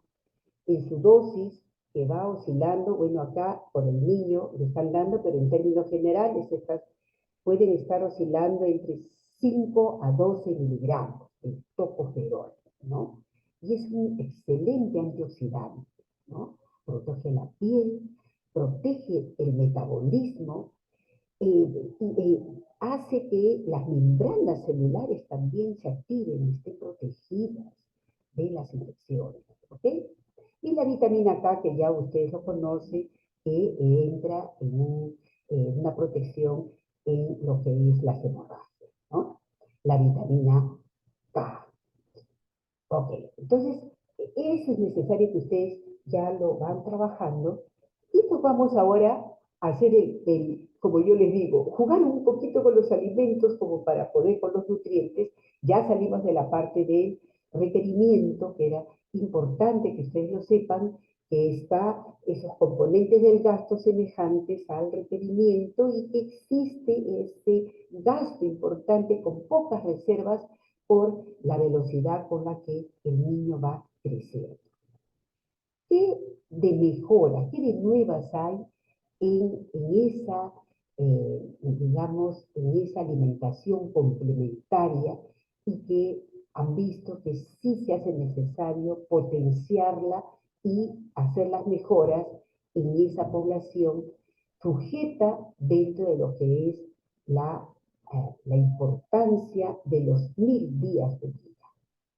en su dosis que va oscilando, bueno, acá por el niño le están dando, pero en términos generales estas pueden estar oscilando entre 5 a 12 miligramos de tocoferol, ¿no? Y es un excelente antioxidante, ¿no? Protege la piel, protege el metabolismo, hace que las membranas celulares también se activen y estén protegidas de las infecciones, ¿ok? Y la vitamina K, que ya ustedes lo conocen, que entra en una protección en lo que es las hemorragias, ¿no? La vitamina K. Ok, entonces eso es necesario que ustedes ya lo van trabajando y pues vamos ahora a hacer como yo les digo, jugar un poquito con los alimentos como para poder con los nutrientes. Ya salimos de la parte del requerimiento, que era importante que ustedes lo sepan, que está esos componentes del gasto semejantes al requerimiento y que existe ese gasto importante con pocas reservas por la velocidad con la que el niño va creciendo. ¿Qué de mejora, qué de nuevas hay en esa, digamos, en esa alimentación complementaria y que han visto que sí se hace necesario potenciarla y hacer las mejoras en esa población sujeta dentro de lo que es la importancia de los 1.000 días de vida,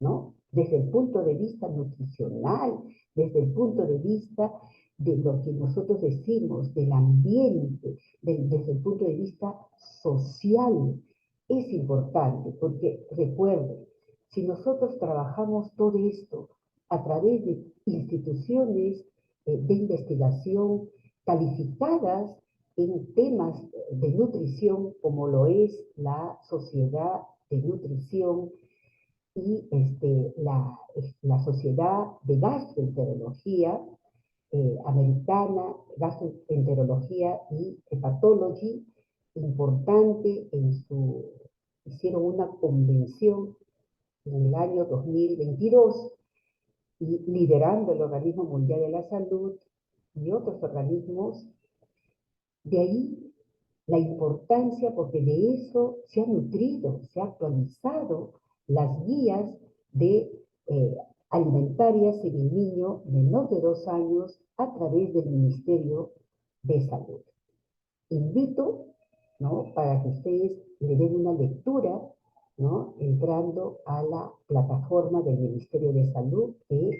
¿no? Desde el punto de vista nutricional, desde el punto de vista de lo que nosotros decimos, del ambiente, desde el punto de vista social, es importante, porque recuerden, si nosotros trabajamos todo esto a través de instituciones de investigación calificadas en temas de nutrición, como lo es la Sociedad de Nutrición y la Sociedad de Gastroenterología Americana, Gastroenterología y Hepatology, importante hicieron una convención en el año 2022, y liderando el Organismo Mundial de la Salud y otros organismos. De ahí la importancia, porque de eso se ha nutrido, se ha actualizado las guías de alimentarias en el niño menor de 2 años a través del Ministerio de salud. Invito, ¿no?, para que ustedes le den una lectura, ¿no?, entrando a la plataforma del Ministerio de Salud que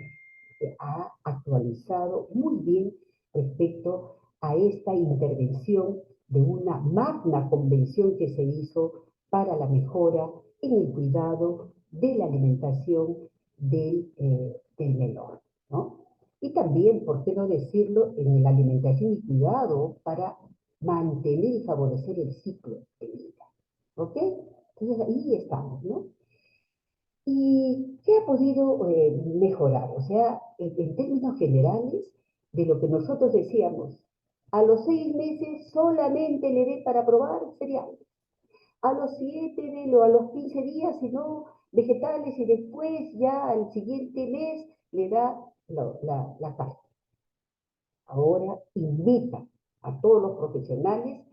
ha actualizado muy bien respecto a esta intervención de una magna convención que se hizo para la mejora en el cuidado de la alimentación del menor, ¿no? Y también, ¿por qué no decirlo?, en la alimentación y cuidado para mantener y favorecer el ciclo de vida. ¿Ok? Entonces ahí estamos, ¿no? ¿Y qué ha podido mejorar? O sea, en términos generales, de lo que nosotros decíamos, a los 6 meses solamente le dé para probar cereales, a los 7 o a los 15 días, si no, vegetales, y después ya al siguiente mes le da la carne. Ahora invita a todos los profesionales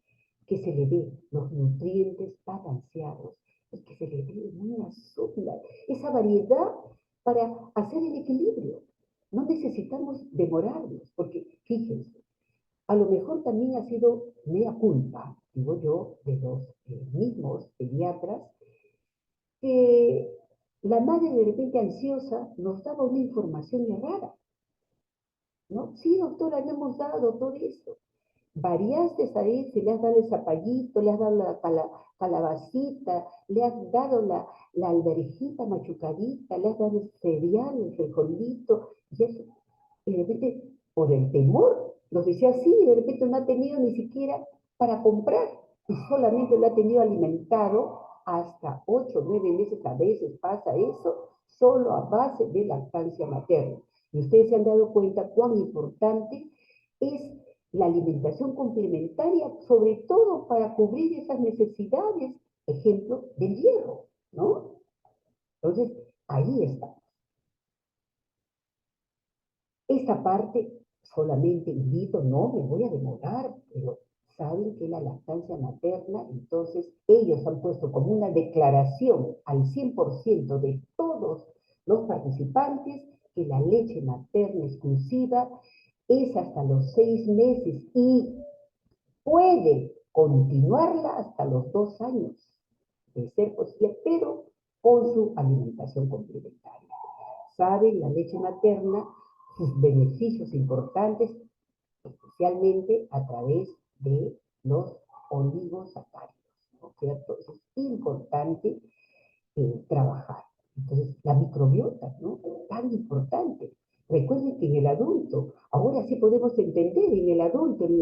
que se le dé los nutrientes balanceados y que se le dé una sola, esa variedad para hacer el equilibrio. No necesitamos demorarnos, porque fíjense, a lo mejor también ha sido mea culpa, digo yo, de los mismos pediatras, que la madre de repente ansiosa nos daba una información errada, ¿no? Sí, doctora, le hemos dado todo eso. Variaste ahí, si le has dado el zapallito, le has dado la calabacita, le has dado la alverjita machucadita, le has dado el cereal, el frijolito, y eso. Y de repente, por el temor, nos decía así, y de repente no ha tenido ni siquiera para comprar, y solamente lo ha tenido alimentado hasta 8 o 9 meses, a veces pasa eso, solo a base de lactancia materna. Y ustedes se han dado cuenta cuán importante es la alimentación complementaria, sobre todo para cubrir esas necesidades, ejemplo, del hierro, ¿no? Entonces, ahí está. Esta parte solamente invito, no me voy a demorar, pero saben que la lactancia materna, entonces ellos han puesto como una declaración al 100% de todos los participantes que la leche materna exclusiva es hasta los 6 meses y puede continuarla hasta los 2 años, de ser posible, pero con su alimentación complementaria. Saben la leche materna, sus beneficios importantes, especialmente a través de los oligosacáridos, ¿no es cierto? Eso es importante trabajar. Entonces, la microbiota, ¿no? Tan importante. Recuerden que en el adulto, ahora sí podemos entender, en el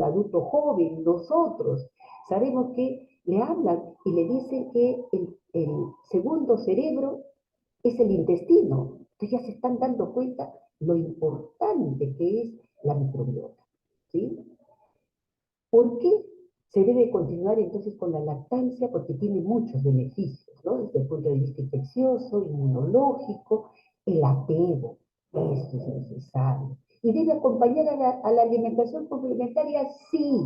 adulto joven, nosotros, sabemos que le hablan y le dicen que el segundo cerebro es el intestino. Entonces ya se están dando cuenta lo importante que es la microbiota, ¿sí? ¿Por qué se debe continuar entonces con la lactancia? Porque tiene muchos beneficios, ¿no? Desde el punto de vista infeccioso, inmunológico, el apego, esto es necesario. ¿Y debe acompañar a la alimentación complementaria? Sí.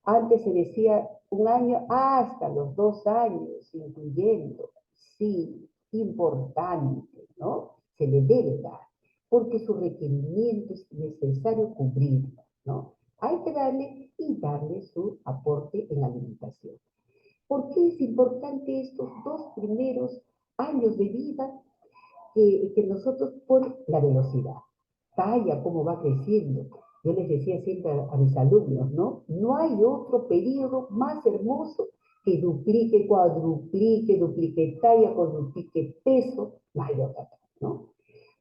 Antes se decía 1 año hasta los 2 años, incluyendo. Sí, importante, ¿no? Se le debe dar, porque su requerimiento es necesario cubrirlo, ¿no? Hay que darle y darle su aporte en alimentación. ¿Por qué es importante estos 2 primeros años de vida que nosotros, por la velocidad? Vaya cómo va creciendo. Yo les decía siempre a mis alumnos, ¿no? No hay otro periodo más hermoso que duplique, cuadruplique, duplique talla, cuadruplique peso, no hay otra, ¿no?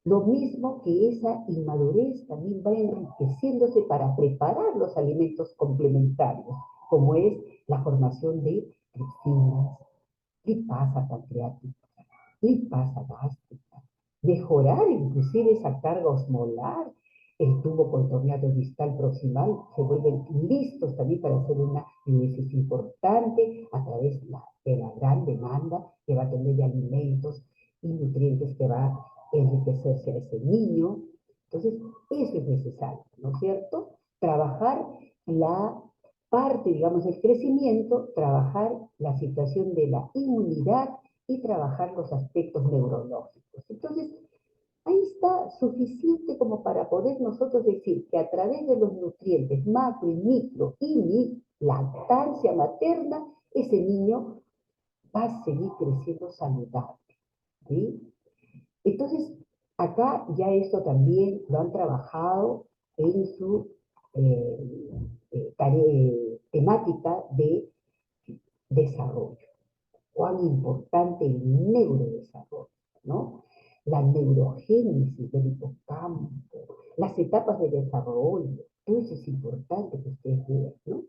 Lo mismo que esa inmadurez también va enriqueciéndose para preparar los alimentos complementarios, como es la formación de tripsinas, lipasa pancreática, lipasa gástrica, mejorar inclusive esa carga osmolar, el tubo contorneado distal proximal, se vuelven listos también para hacer una diuresis importante a través de la gran demanda que va a tener de alimentos y nutrientes que va a enriquecerse a ese niño. Entonces, eso es necesario, ¿no es cierto? Trabajar la parte, digamos, del crecimiento, trabajar la situación de la inmunidad y trabajar los aspectos neurológicos. Entonces, Ahí está suficiente como para poder nosotros decir que a través de los nutrientes macro y micro y mi lactancia materna, ese niño va a seguir creciendo saludable. ¿Sí? Entonces, acá ya esto también lo han trabajado en su temática de desarrollo. Cuán importante el neurodesarrollo, ¿no? La neurogénesis del hipocampo, las etapas de desarrollo, todo eso es importante que ustedes vean, ¿no?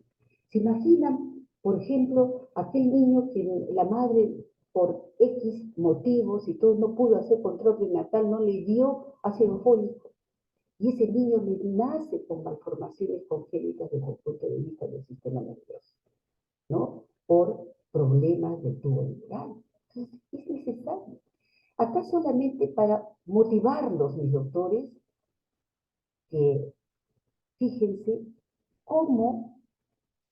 ¿Se imaginan, por ejemplo, aquel niño que la madre, por X motivos y todo, no pudo hacer control prenatal, no le dio ácido fólico? Y ese niño le nace con malformaciones congénitas desde el punto de vista del sistema nervioso, ¿no? Por problemas del tubo neural. Entonces, es necesario. Acá solamente para motivarlos, mis doctores, que fíjense cómo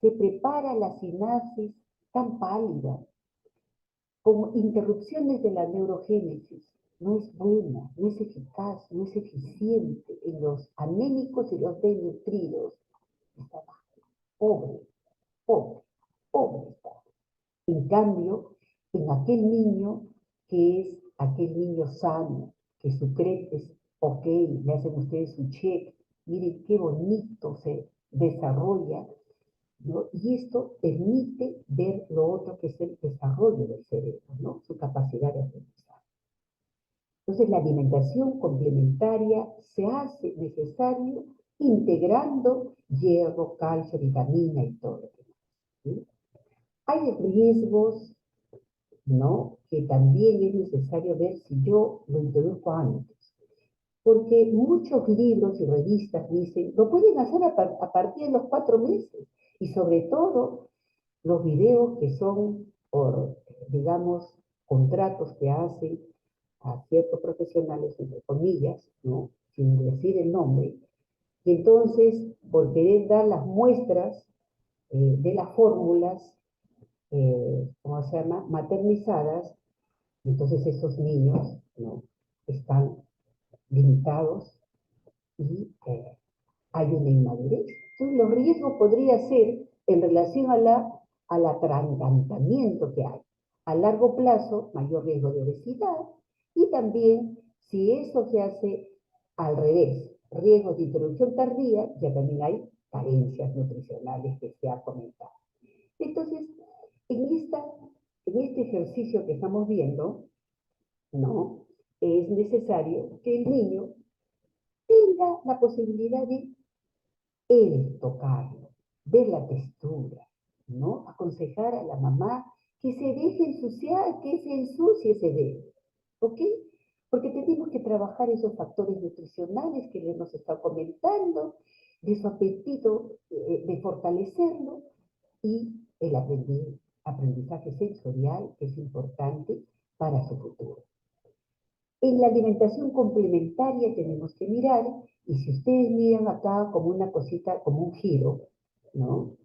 se prepara la sinapsis tan pálida, con interrupciones de la neurogénesis. No es buena, no es eficaz, no es eficiente en los anémicos y los desnutridos. Está pobre, pobre, pobre está. En cambio, en aquel niño que es aquel niño sano, que su CREP es ok, le hacen ustedes su check, miren qué bonito se desarrolla, ¿no? Y esto permite ver lo otro que es el desarrollo del cerebro, ¿no? Su capacidad de aprendizaje. Entonces, la alimentación complementaria se hace necesario integrando hierro, calcio, vitamina y todo lo demás, ¿sí? Hay riesgos, ¿no? Que también es necesario ver si yo lo introduzco antes. Porque muchos libros y revistas dicen, lo pueden hacer a partir de los 4 meses. Y sobre todo, los videos que son por, digamos, contratos que hacen a ciertos profesionales, entre comillas, ¿no? Sin decir el nombre. Y entonces, por querer dar las muestras de las fórmulas, ¿cómo se llama?, maternizadas, entonces esos niños, ¿no?, están limitados y hay una inmadurez. Entonces los riesgos podría ser en relación al atragantamiento que hay. A largo plazo, mayor riesgo de obesidad y también si eso se hace al revés, riesgos de introducción tardía, ya también hay carencias nutricionales que se ha comentado. Entonces, en este ejercicio que estamos viendo, ¿no?, es necesario que el niño tenga la posibilidad de él tocarlo, ver la textura, ¿no? Aconsejar a la mamá que se deje ensuciar, que se ensucie ese dedo, ¿ok? Porque tenemos que trabajar esos factores nutricionales que le hemos estado comentando, de su apetito, de fortalecerlo, y el aprendizaje sensorial es importante para su futuro. En la alimentación complementaria tenemos que mirar, y si ustedes miran acá como una cosita, como un giro, ¿no?,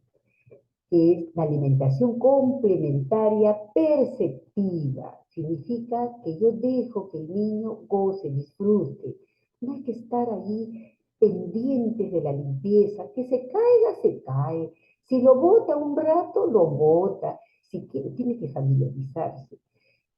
que es la alimentación complementaria perceptiva. Significa que yo dejo que el niño goce, disfrute. No hay que estar allí pendientes de la limpieza. Que se caiga, se cae. Si lo bota un rato, lo bota. Si quiere, tiene que familiarizarse.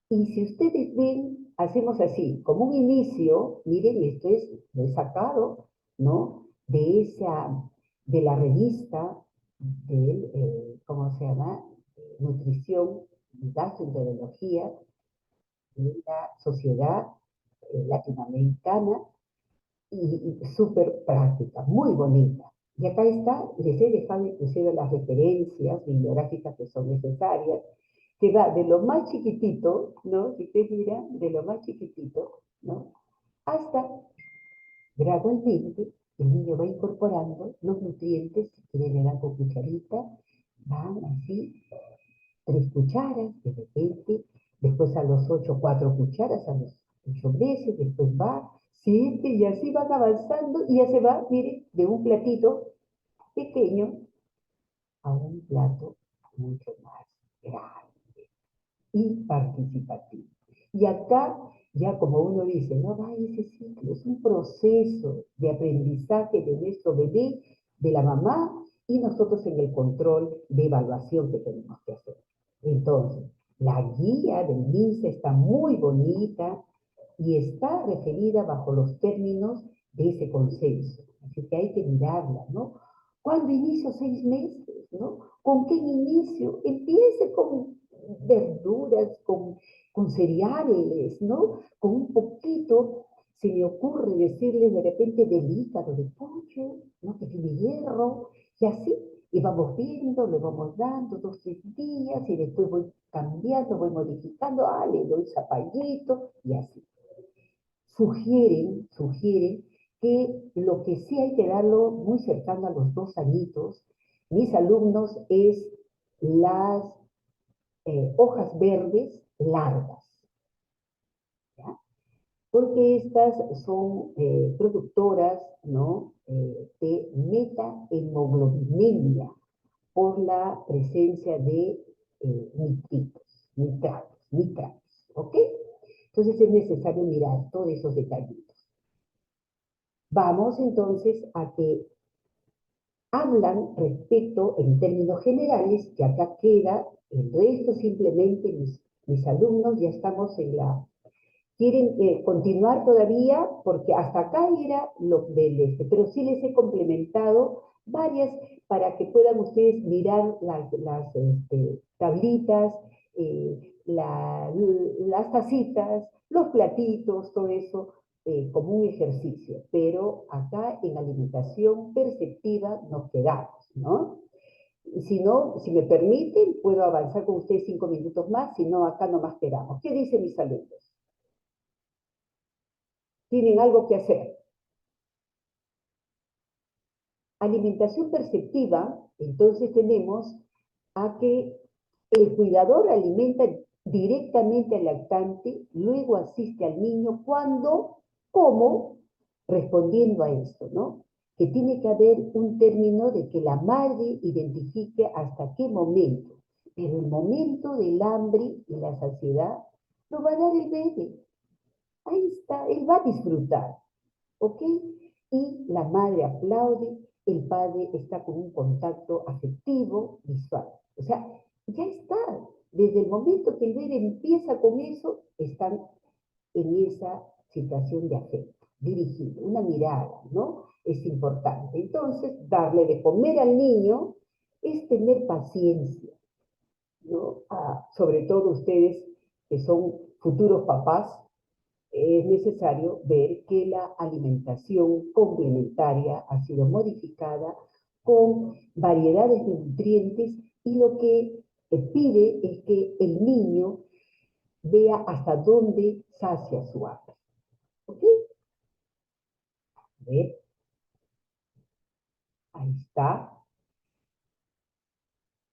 Y si ustedes ven, hacemos así, como un inicio, miren, esto es, lo he sacado, ¿no?, de la revista del, ¿cómo se llama?, Nutrición y Gastroenterología de la Sociedad Latinoamericana, y súper práctica, muy bonita. Y acá está, les he dejado inclusive las referencias bibliográficas que son necesarias, que va de lo más chiquitito, ¿no?, si usted mira, de lo más chiquitito, ¿no?, hasta gradualmente el niño va incorporando los nutrientes, si quiere le dan con cucharita, van así, 3 cucharas, de repente, después a los 8, 4 cucharas, a los 8 meses, después va 7, y así van avanzando, y ya se va, mire, de un platito pequeño a un plato mucho más grande y participativo. Y acá ya como uno dice, no va ese ciclo, es un proceso de aprendizaje de nuestro bebé, de la mamá y nosotros en el control de evaluación que tenemos que hacer. Entonces, la guía del MINSA está muy bonita y está referida bajo los términos de ese consenso. Así que hay que mirarla, ¿no? ¿Cuándo inicio 6 meses, no? ¿Con qué inicio? Empiece con verduras, con cereales, ¿no? Con un poquito, se me ocurre decirles de repente del hígado de pollo, ¿no? Que tiene hierro, y así, y vamos viendo, le vamos dando 2, 3 días, y después voy cambiando, voy modificando, le doy zapallito, y así. Sugieren que lo que sí hay que darlo muy cercano a los 2 añitos, mis alumnos, es las hojas verdes largas, ¿ya? Porque estas son productoras, ¿no? De metahemoglobinemia por la presencia de nitratos, ¿ok? Entonces es necesario mirar todos esos detallitos. Vamos entonces a que hablan respecto en términos generales, que acá queda el resto simplemente mis alumnos ya estamos en la. Quieren continuar todavía, porque hasta acá era lo del pero sí les he complementado varias para que puedan ustedes mirar las tablitas, las tacitas, los platitos, todo eso como un ejercicio. Pero acá en alimentación perceptiva nos quedamos, ¿no? Y si no, si me permiten, puedo avanzar con ustedes 5 minutos más, si no, acá nomás quedamos. ¿Qué dicen mis alumnos? Tienen algo que hacer. Alimentación perceptiva, entonces tenemos a que el cuidador alimenta directamente al lactante, luego asiste al niño cuando, cómo, respondiendo a esto, ¿no? Que tiene que haber un término de que la madre identifique hasta qué momento, pero el momento del hambre y la saciedad lo va a dar el bebé. Ahí está, él va a disfrutar. ¿Ok? Y la madre aplaude, el padre está con un contacto afectivo visual. O sea, ya está. Desde el momento que el bebé empieza con eso, están en esa situación de afecto, dirigido, una mirada, ¿no? Es importante. Entonces, darle de comer al niño es tener paciencia, ¿no? Sobre todo ustedes que son futuros papás, es necesario ver que la alimentación complementaria ha sido modificada con variedades de nutrientes y lo que pide es que el niño vea hasta dónde sacia su hambre. ¿Ok? A ver, ahí está.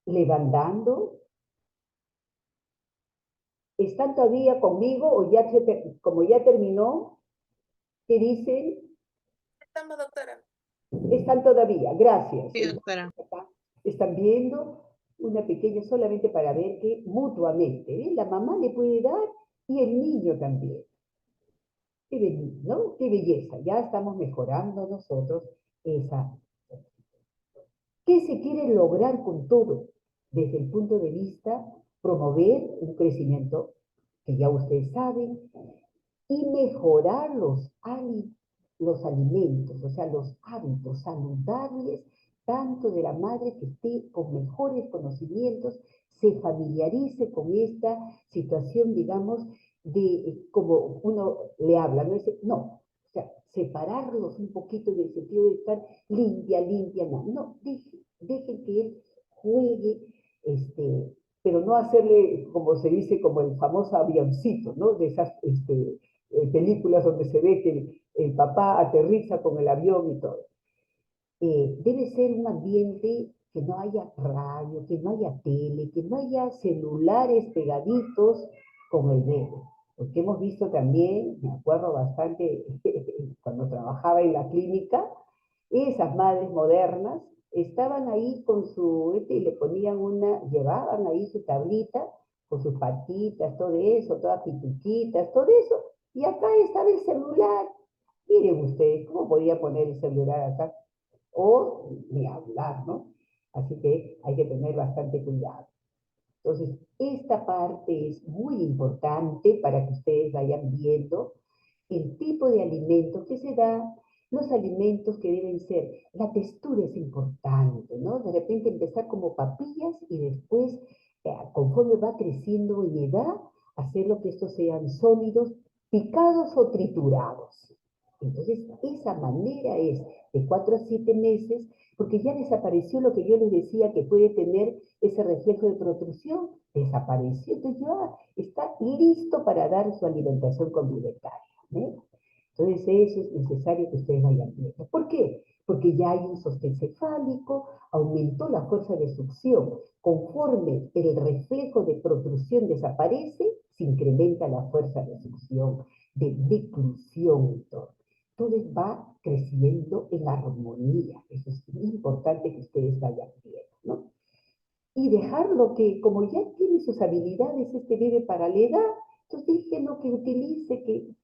Levantando. ¿Están todavía conmigo o ya como ya terminó? ¿Qué dicen? Estamos, doctora. Están todavía, gracias. Sí, doctora. Están viendo una pequeña solamente para ver que mutuamente, ¿eh? La mamá le puede dar y el niño también. Qué belleza, ¿no? Qué belleza. Ya estamos mejorando nosotros esa. ¿Qué se quiere lograr con todo? Desde el punto de vista promover un crecimiento que ya ustedes saben y mejorar los alimentos, o sea, los hábitos saludables, tanto de la madre que esté con mejores conocimientos, se familiarice con esta situación, digamos, de como uno le habla, no, o sea, separarlos un poquito en el sentido de estar limpia, no, dejen que él juegue, pero no hacerle, como se dice, como el famoso avioncito, ¿no? De esas películas donde se ve que el papá aterriza con el avión y todo. Debe ser un ambiente que no haya radio, que no haya tele, que no haya celulares pegaditos con el bebé. Porque hemos visto también, me acuerdo bastante cuando trabajaba en la clínica, esas madres modernas estaban ahí con y le ponían llevaban ahí su tablita con sus patitas, todo eso, todas pituquitas, todo eso, Y acá estaba el celular. Miren ustedes, ¿cómo podía poner el celular acá? O ni hablar, ¿no? Así que hay que tener bastante cuidado. Entonces, esta parte es muy importante para que ustedes vayan viendo el tipo de alimentos que se da, los alimentos que deben ser. La textura es importante, ¿no? De repente empezar como papillas y después, conforme va creciendo en edad, hacer lo que estos sean sólidos, picados o triturados. Entonces, esa manera es de 4 a 7 meses, porque ya desapareció lo que yo les decía que puede tener ese reflejo de protrusión, desapareció. Entonces, ya está listo para dar su alimentación complementaria. ¿Eh? Entonces, eso es necesario que ustedes vayan viendo. ¿Por qué? Porque ya hay un sostén cefálico, aumentó la fuerza de succión. Conforme el reflejo de protrusión desaparece, se incrementa la fuerza de succión, de declusión y todo. Entonces va creciendo en armonía. Eso es importante que ustedes vayan viendo, ¿no? Y dejarlo que, como ya tiene sus habilidades, este bebé para la edad, entonces déjenlo que utilice, que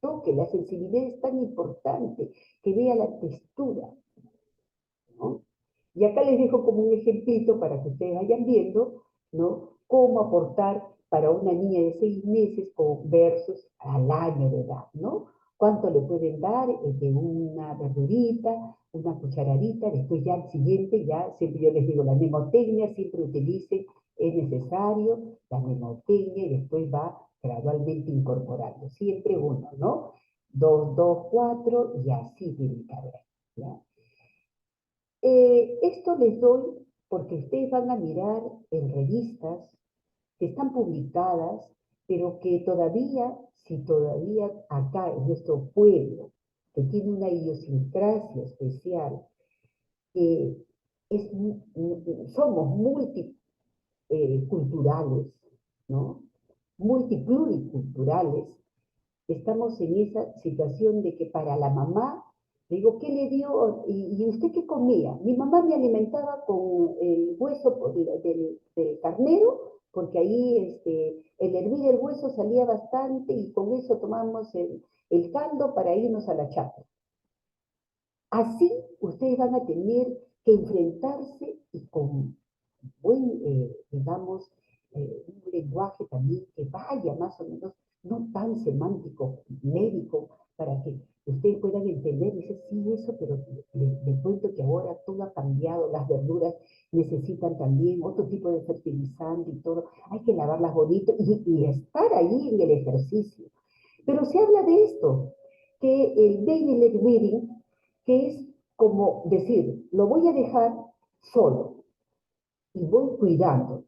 toque, la sensibilidad es tan importante, que vea la textura, ¿no? Y acá les dejo como un ejemplito para que ustedes vayan viendo, ¿no? Cómo aportar para una niña de 6 meses versus al año de edad, ¿no? Cuánto le pueden dar de una verdurita, una cucharadita, después ya al siguiente, ya siempre yo les digo, la mnemotecnia, siempre utilicen, es necesario, la mnemotecnia y después va gradualmente incorporando, siempre uno, ¿no? Dos, dos, cuatro, y así tienen que haber, ¿ya? Esto les doy porque ustedes van a mirar en revistas que están publicadas, pero que todavía, si todavía acá en nuestro pueblo, que tiene una idiosincrasia especial, que es, somos multiculturales, ¿no? Multipluriculturales, estamos en esa situación de que para la mamá, digo, ¿qué le dio? ¿Y usted qué comía? Mi mamá me alimentaba con el hueso del carnero, porque ahí el hervir el hueso salía bastante y con eso tomamos el caldo para irnos a la chapa. Así ustedes van a tener que enfrentarse y con buen, digamos, un lenguaje también que vaya más o menos, no tan semántico, médico, para que ustedes puedan entender, dice, sí, eso, pero les cuento que ahora todo ha cambiado, las verduras necesitan también otro tipo de fertilizante y todo, hay que lavarlas bonito y estar ahí en el ejercicio. Pero se habla de esto, que el daily led weeding, que es como decir, lo voy a dejar solo y voy cuidando.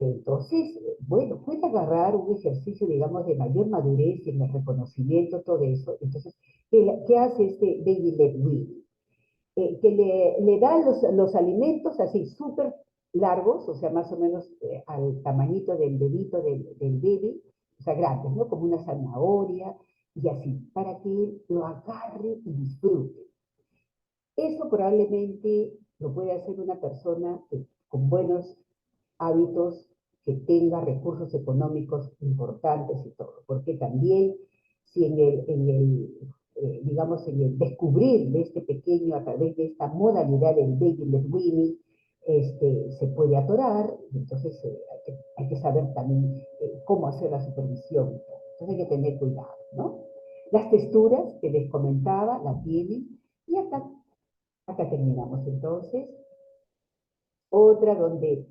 Entonces, bueno, puede agarrar un ejercicio, digamos, de mayor madurez en el reconocimiento, todo eso. Entonces, ¿qué hace este Daily Led Weeding? Que le da los alimentos así súper largos, o sea, más o menos al tamañito del dedito del bebé, o sea, grandes, ¿no? Como una zanahoria y así, para que él lo agarre y disfrute. Eso probablemente lo puede hacer una persona con buenos hábitos, que tenga recursos económicos importantes y todo, porque también si digamos, en el descubrir de este pequeño a través de esta modalidad del baby led weaning, se puede atorar, entonces hay que saber también cómo hacer la supervisión, entonces hay que tener cuidado, ¿no? Las texturas que les comentaba, la tienen, y acá terminamos entonces. Otra donde,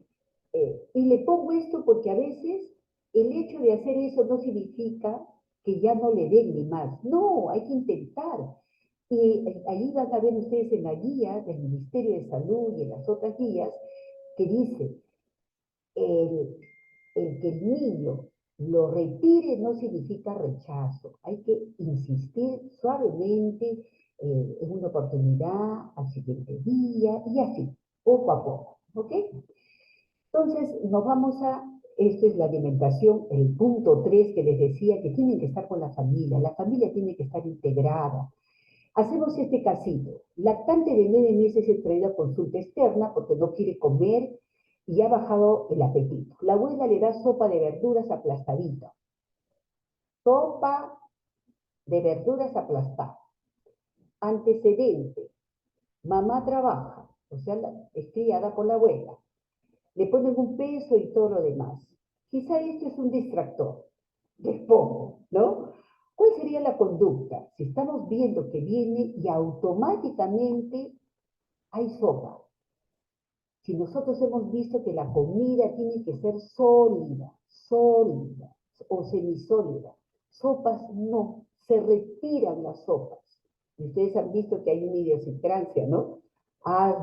y le pongo esto porque a veces el hecho de hacer eso no significa que ya no le den ni más. No, hay que intentar. Y ahí van a ver ustedes en la guía del Ministerio de Salud y en las otras guías que dice, el, el que el niño lo retire no significa rechazo. Hay que insistir suavemente en una oportunidad, al siguiente día y así, poco a poco. ¿Ok? Entonces, nos vamos esto es la alimentación, el punto 3 que les decía, que tienen que estar con la familia tiene que estar integrada. Hacemos este casito, lactante de 9 meses es traído a consulta externa porque no quiere comer y ha bajado el apetito. La abuela le da sopa de verduras aplastadita. sopa de verduras aplastadas. Antecedente, mamá trabaja, o sea, es criada por la abuela. Le ponen un peso y todo lo demás. Quizá esto es un distractor, que es poco, ¿no? ¿Cuál sería la conducta? Si estamos viendo que viene y automáticamente hay sopa. Si nosotros hemos visto que la comida tiene que ser sólida, sólida o semisólida, sopas no, se retiran las sopas. Y ustedes han visto que hay una idiosincrasia, ¿no?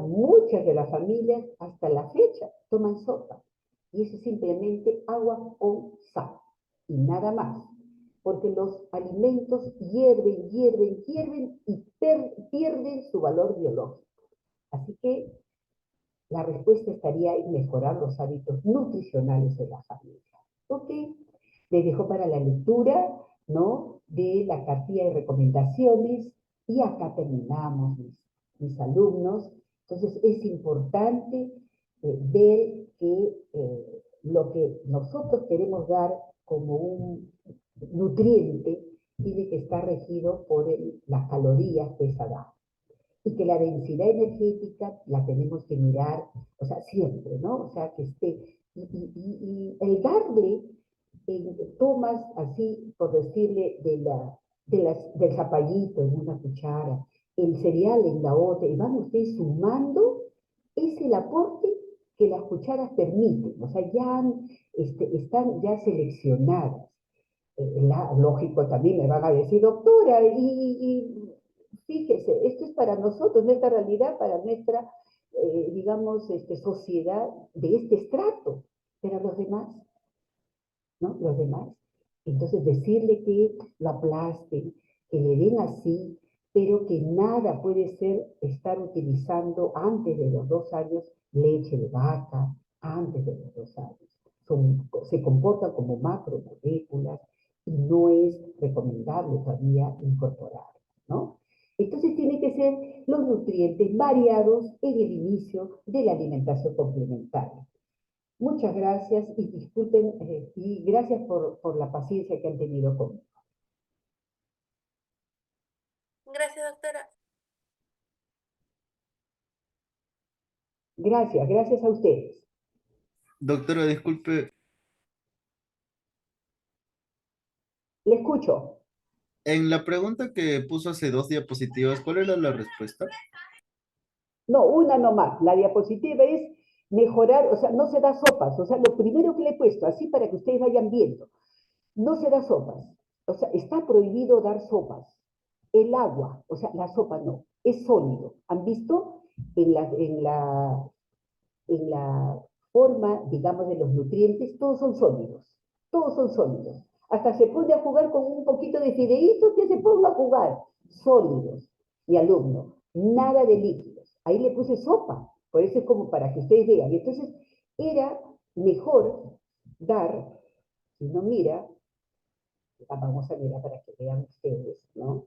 Muchas de las familias hasta la fecha toman sopa. Y eso es simplemente agua con sal y nada más. Porque los alimentos hierven, hierven, hierven y pierden su valor biológico. Así que la respuesta estaría en mejorar los hábitos nutricionales de la familia. ¿Ok? Les dejo para la lectura, ¿no? De la cartilla de recomendaciones y acá terminamos, mis alumnos. Entonces es importante ver que lo que nosotros queremos dar como un nutriente tiene que estar regido por las calorías de esa edad y que la densidad energética la tenemos que mirar, o sea, siempre, ¿no? O sea, que esté, y el darle tomas así, por decirle, del zapallito en una cuchara, el cereal en la otra, y van ustedes sumando, es el aporte que las cucharas permiten, o sea, ya están ya seleccionadas. Lógico, también me van a decir, doctora, fíjese, esto es para nosotros, nuestra realidad, para nuestra, digamos, sociedad de este estrato, pero los demás, ¿no? Los demás. Entonces, decirle que lo aplasten, que le den así, pero que nada puede ser estar utilizando antes de los 2 años leche de vaca, antes de los 2 años. Se comportan como macromoléculas y no es recomendable todavía incorporar, ¿no? Entonces tiene que ser los nutrientes variados en el inicio de la alimentación complementaria. Muchas gracias y disculpen y gracias por la paciencia que han tenido conmigo. Gracias, doctora. Gracias a ustedes. Doctora, disculpe, Le escucho. en la pregunta que puso hace 2 diapositivas, ¿cuál era la respuesta? No, una nomás. La diapositiva es mejorar, o sea, no se da sopas. O sea, lo primero que le he puesto, así para que ustedes vayan viendo, no se da sopas. O sea, está prohibido dar sopas. El agua, o sea, la sopa no, es sólido. ¿Han visto? En la forma, digamos, de los nutrientes, todos son sólidos. Todos son sólidos. Hasta se pone a jugar con un poquito de fideíto, que se ponga a jugar. Sólidos. Mi alumno, nada de líquidos. Ahí le puse sopa, por eso es como para que ustedes vean. Entonces, era mejor dar, si no mira, vamos a mirar para que vean ustedes, ¿no?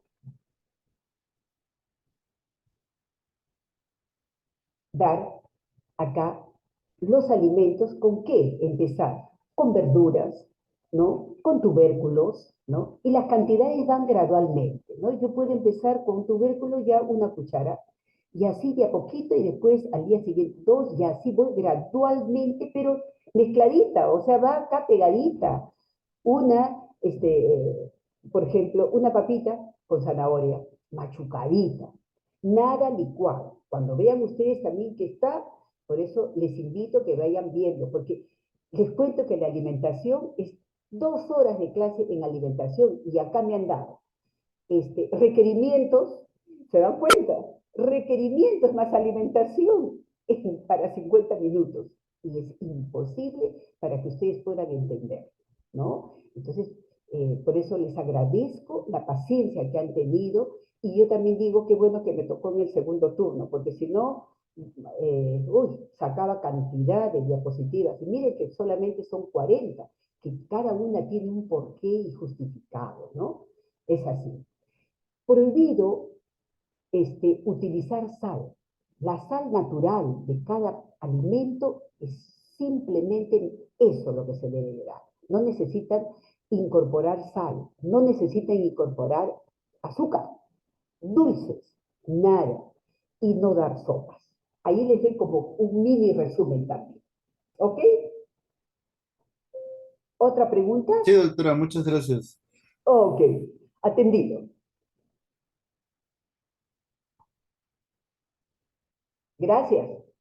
Dar acá los alimentos, ¿con qué empezar? Con verduras, ¿no? Con tubérculos, ¿no? Y las cantidades van gradualmente, ¿no? Yo puedo empezar con un tubérculo ya una cuchara, y así de a poquito, y después al día siguiente 2, y así voy gradualmente, pero mezcladita, o sea, va acá pegadita. Una, por ejemplo, una papita con zanahoria, machucadita, nada licuado. Cuando vean ustedes también que está, por eso les invito a que vayan viendo, porque les cuento que la alimentación es 2 horas de clase en alimentación y acá me han dado requerimientos, ¿se dan cuenta? Requerimientos más alimentación para 50 minutos. Y es imposible para que ustedes puedan entender, ¿no? Entonces, por eso les agradezco la paciencia que han tenido y yo también digo que bueno que me tocó en el segundo turno, porque si no, sacaba cantidad de diapositivas. Y miren que solamente son 40, que cada una tiene un porqué y justificado, ¿no? Es así. Prohibido utilizar sal. La sal natural de cada alimento es simplemente eso lo que se debe dar. No necesitan incorporar sal, no necesitan incorporar azúcar, dulces, nada, y no dar sopas. Ahí les doy como un mini resumen también. ¿Ok? ¿Otra pregunta? Sí, doctora, muchas gracias. Ok, atendido. Gracias.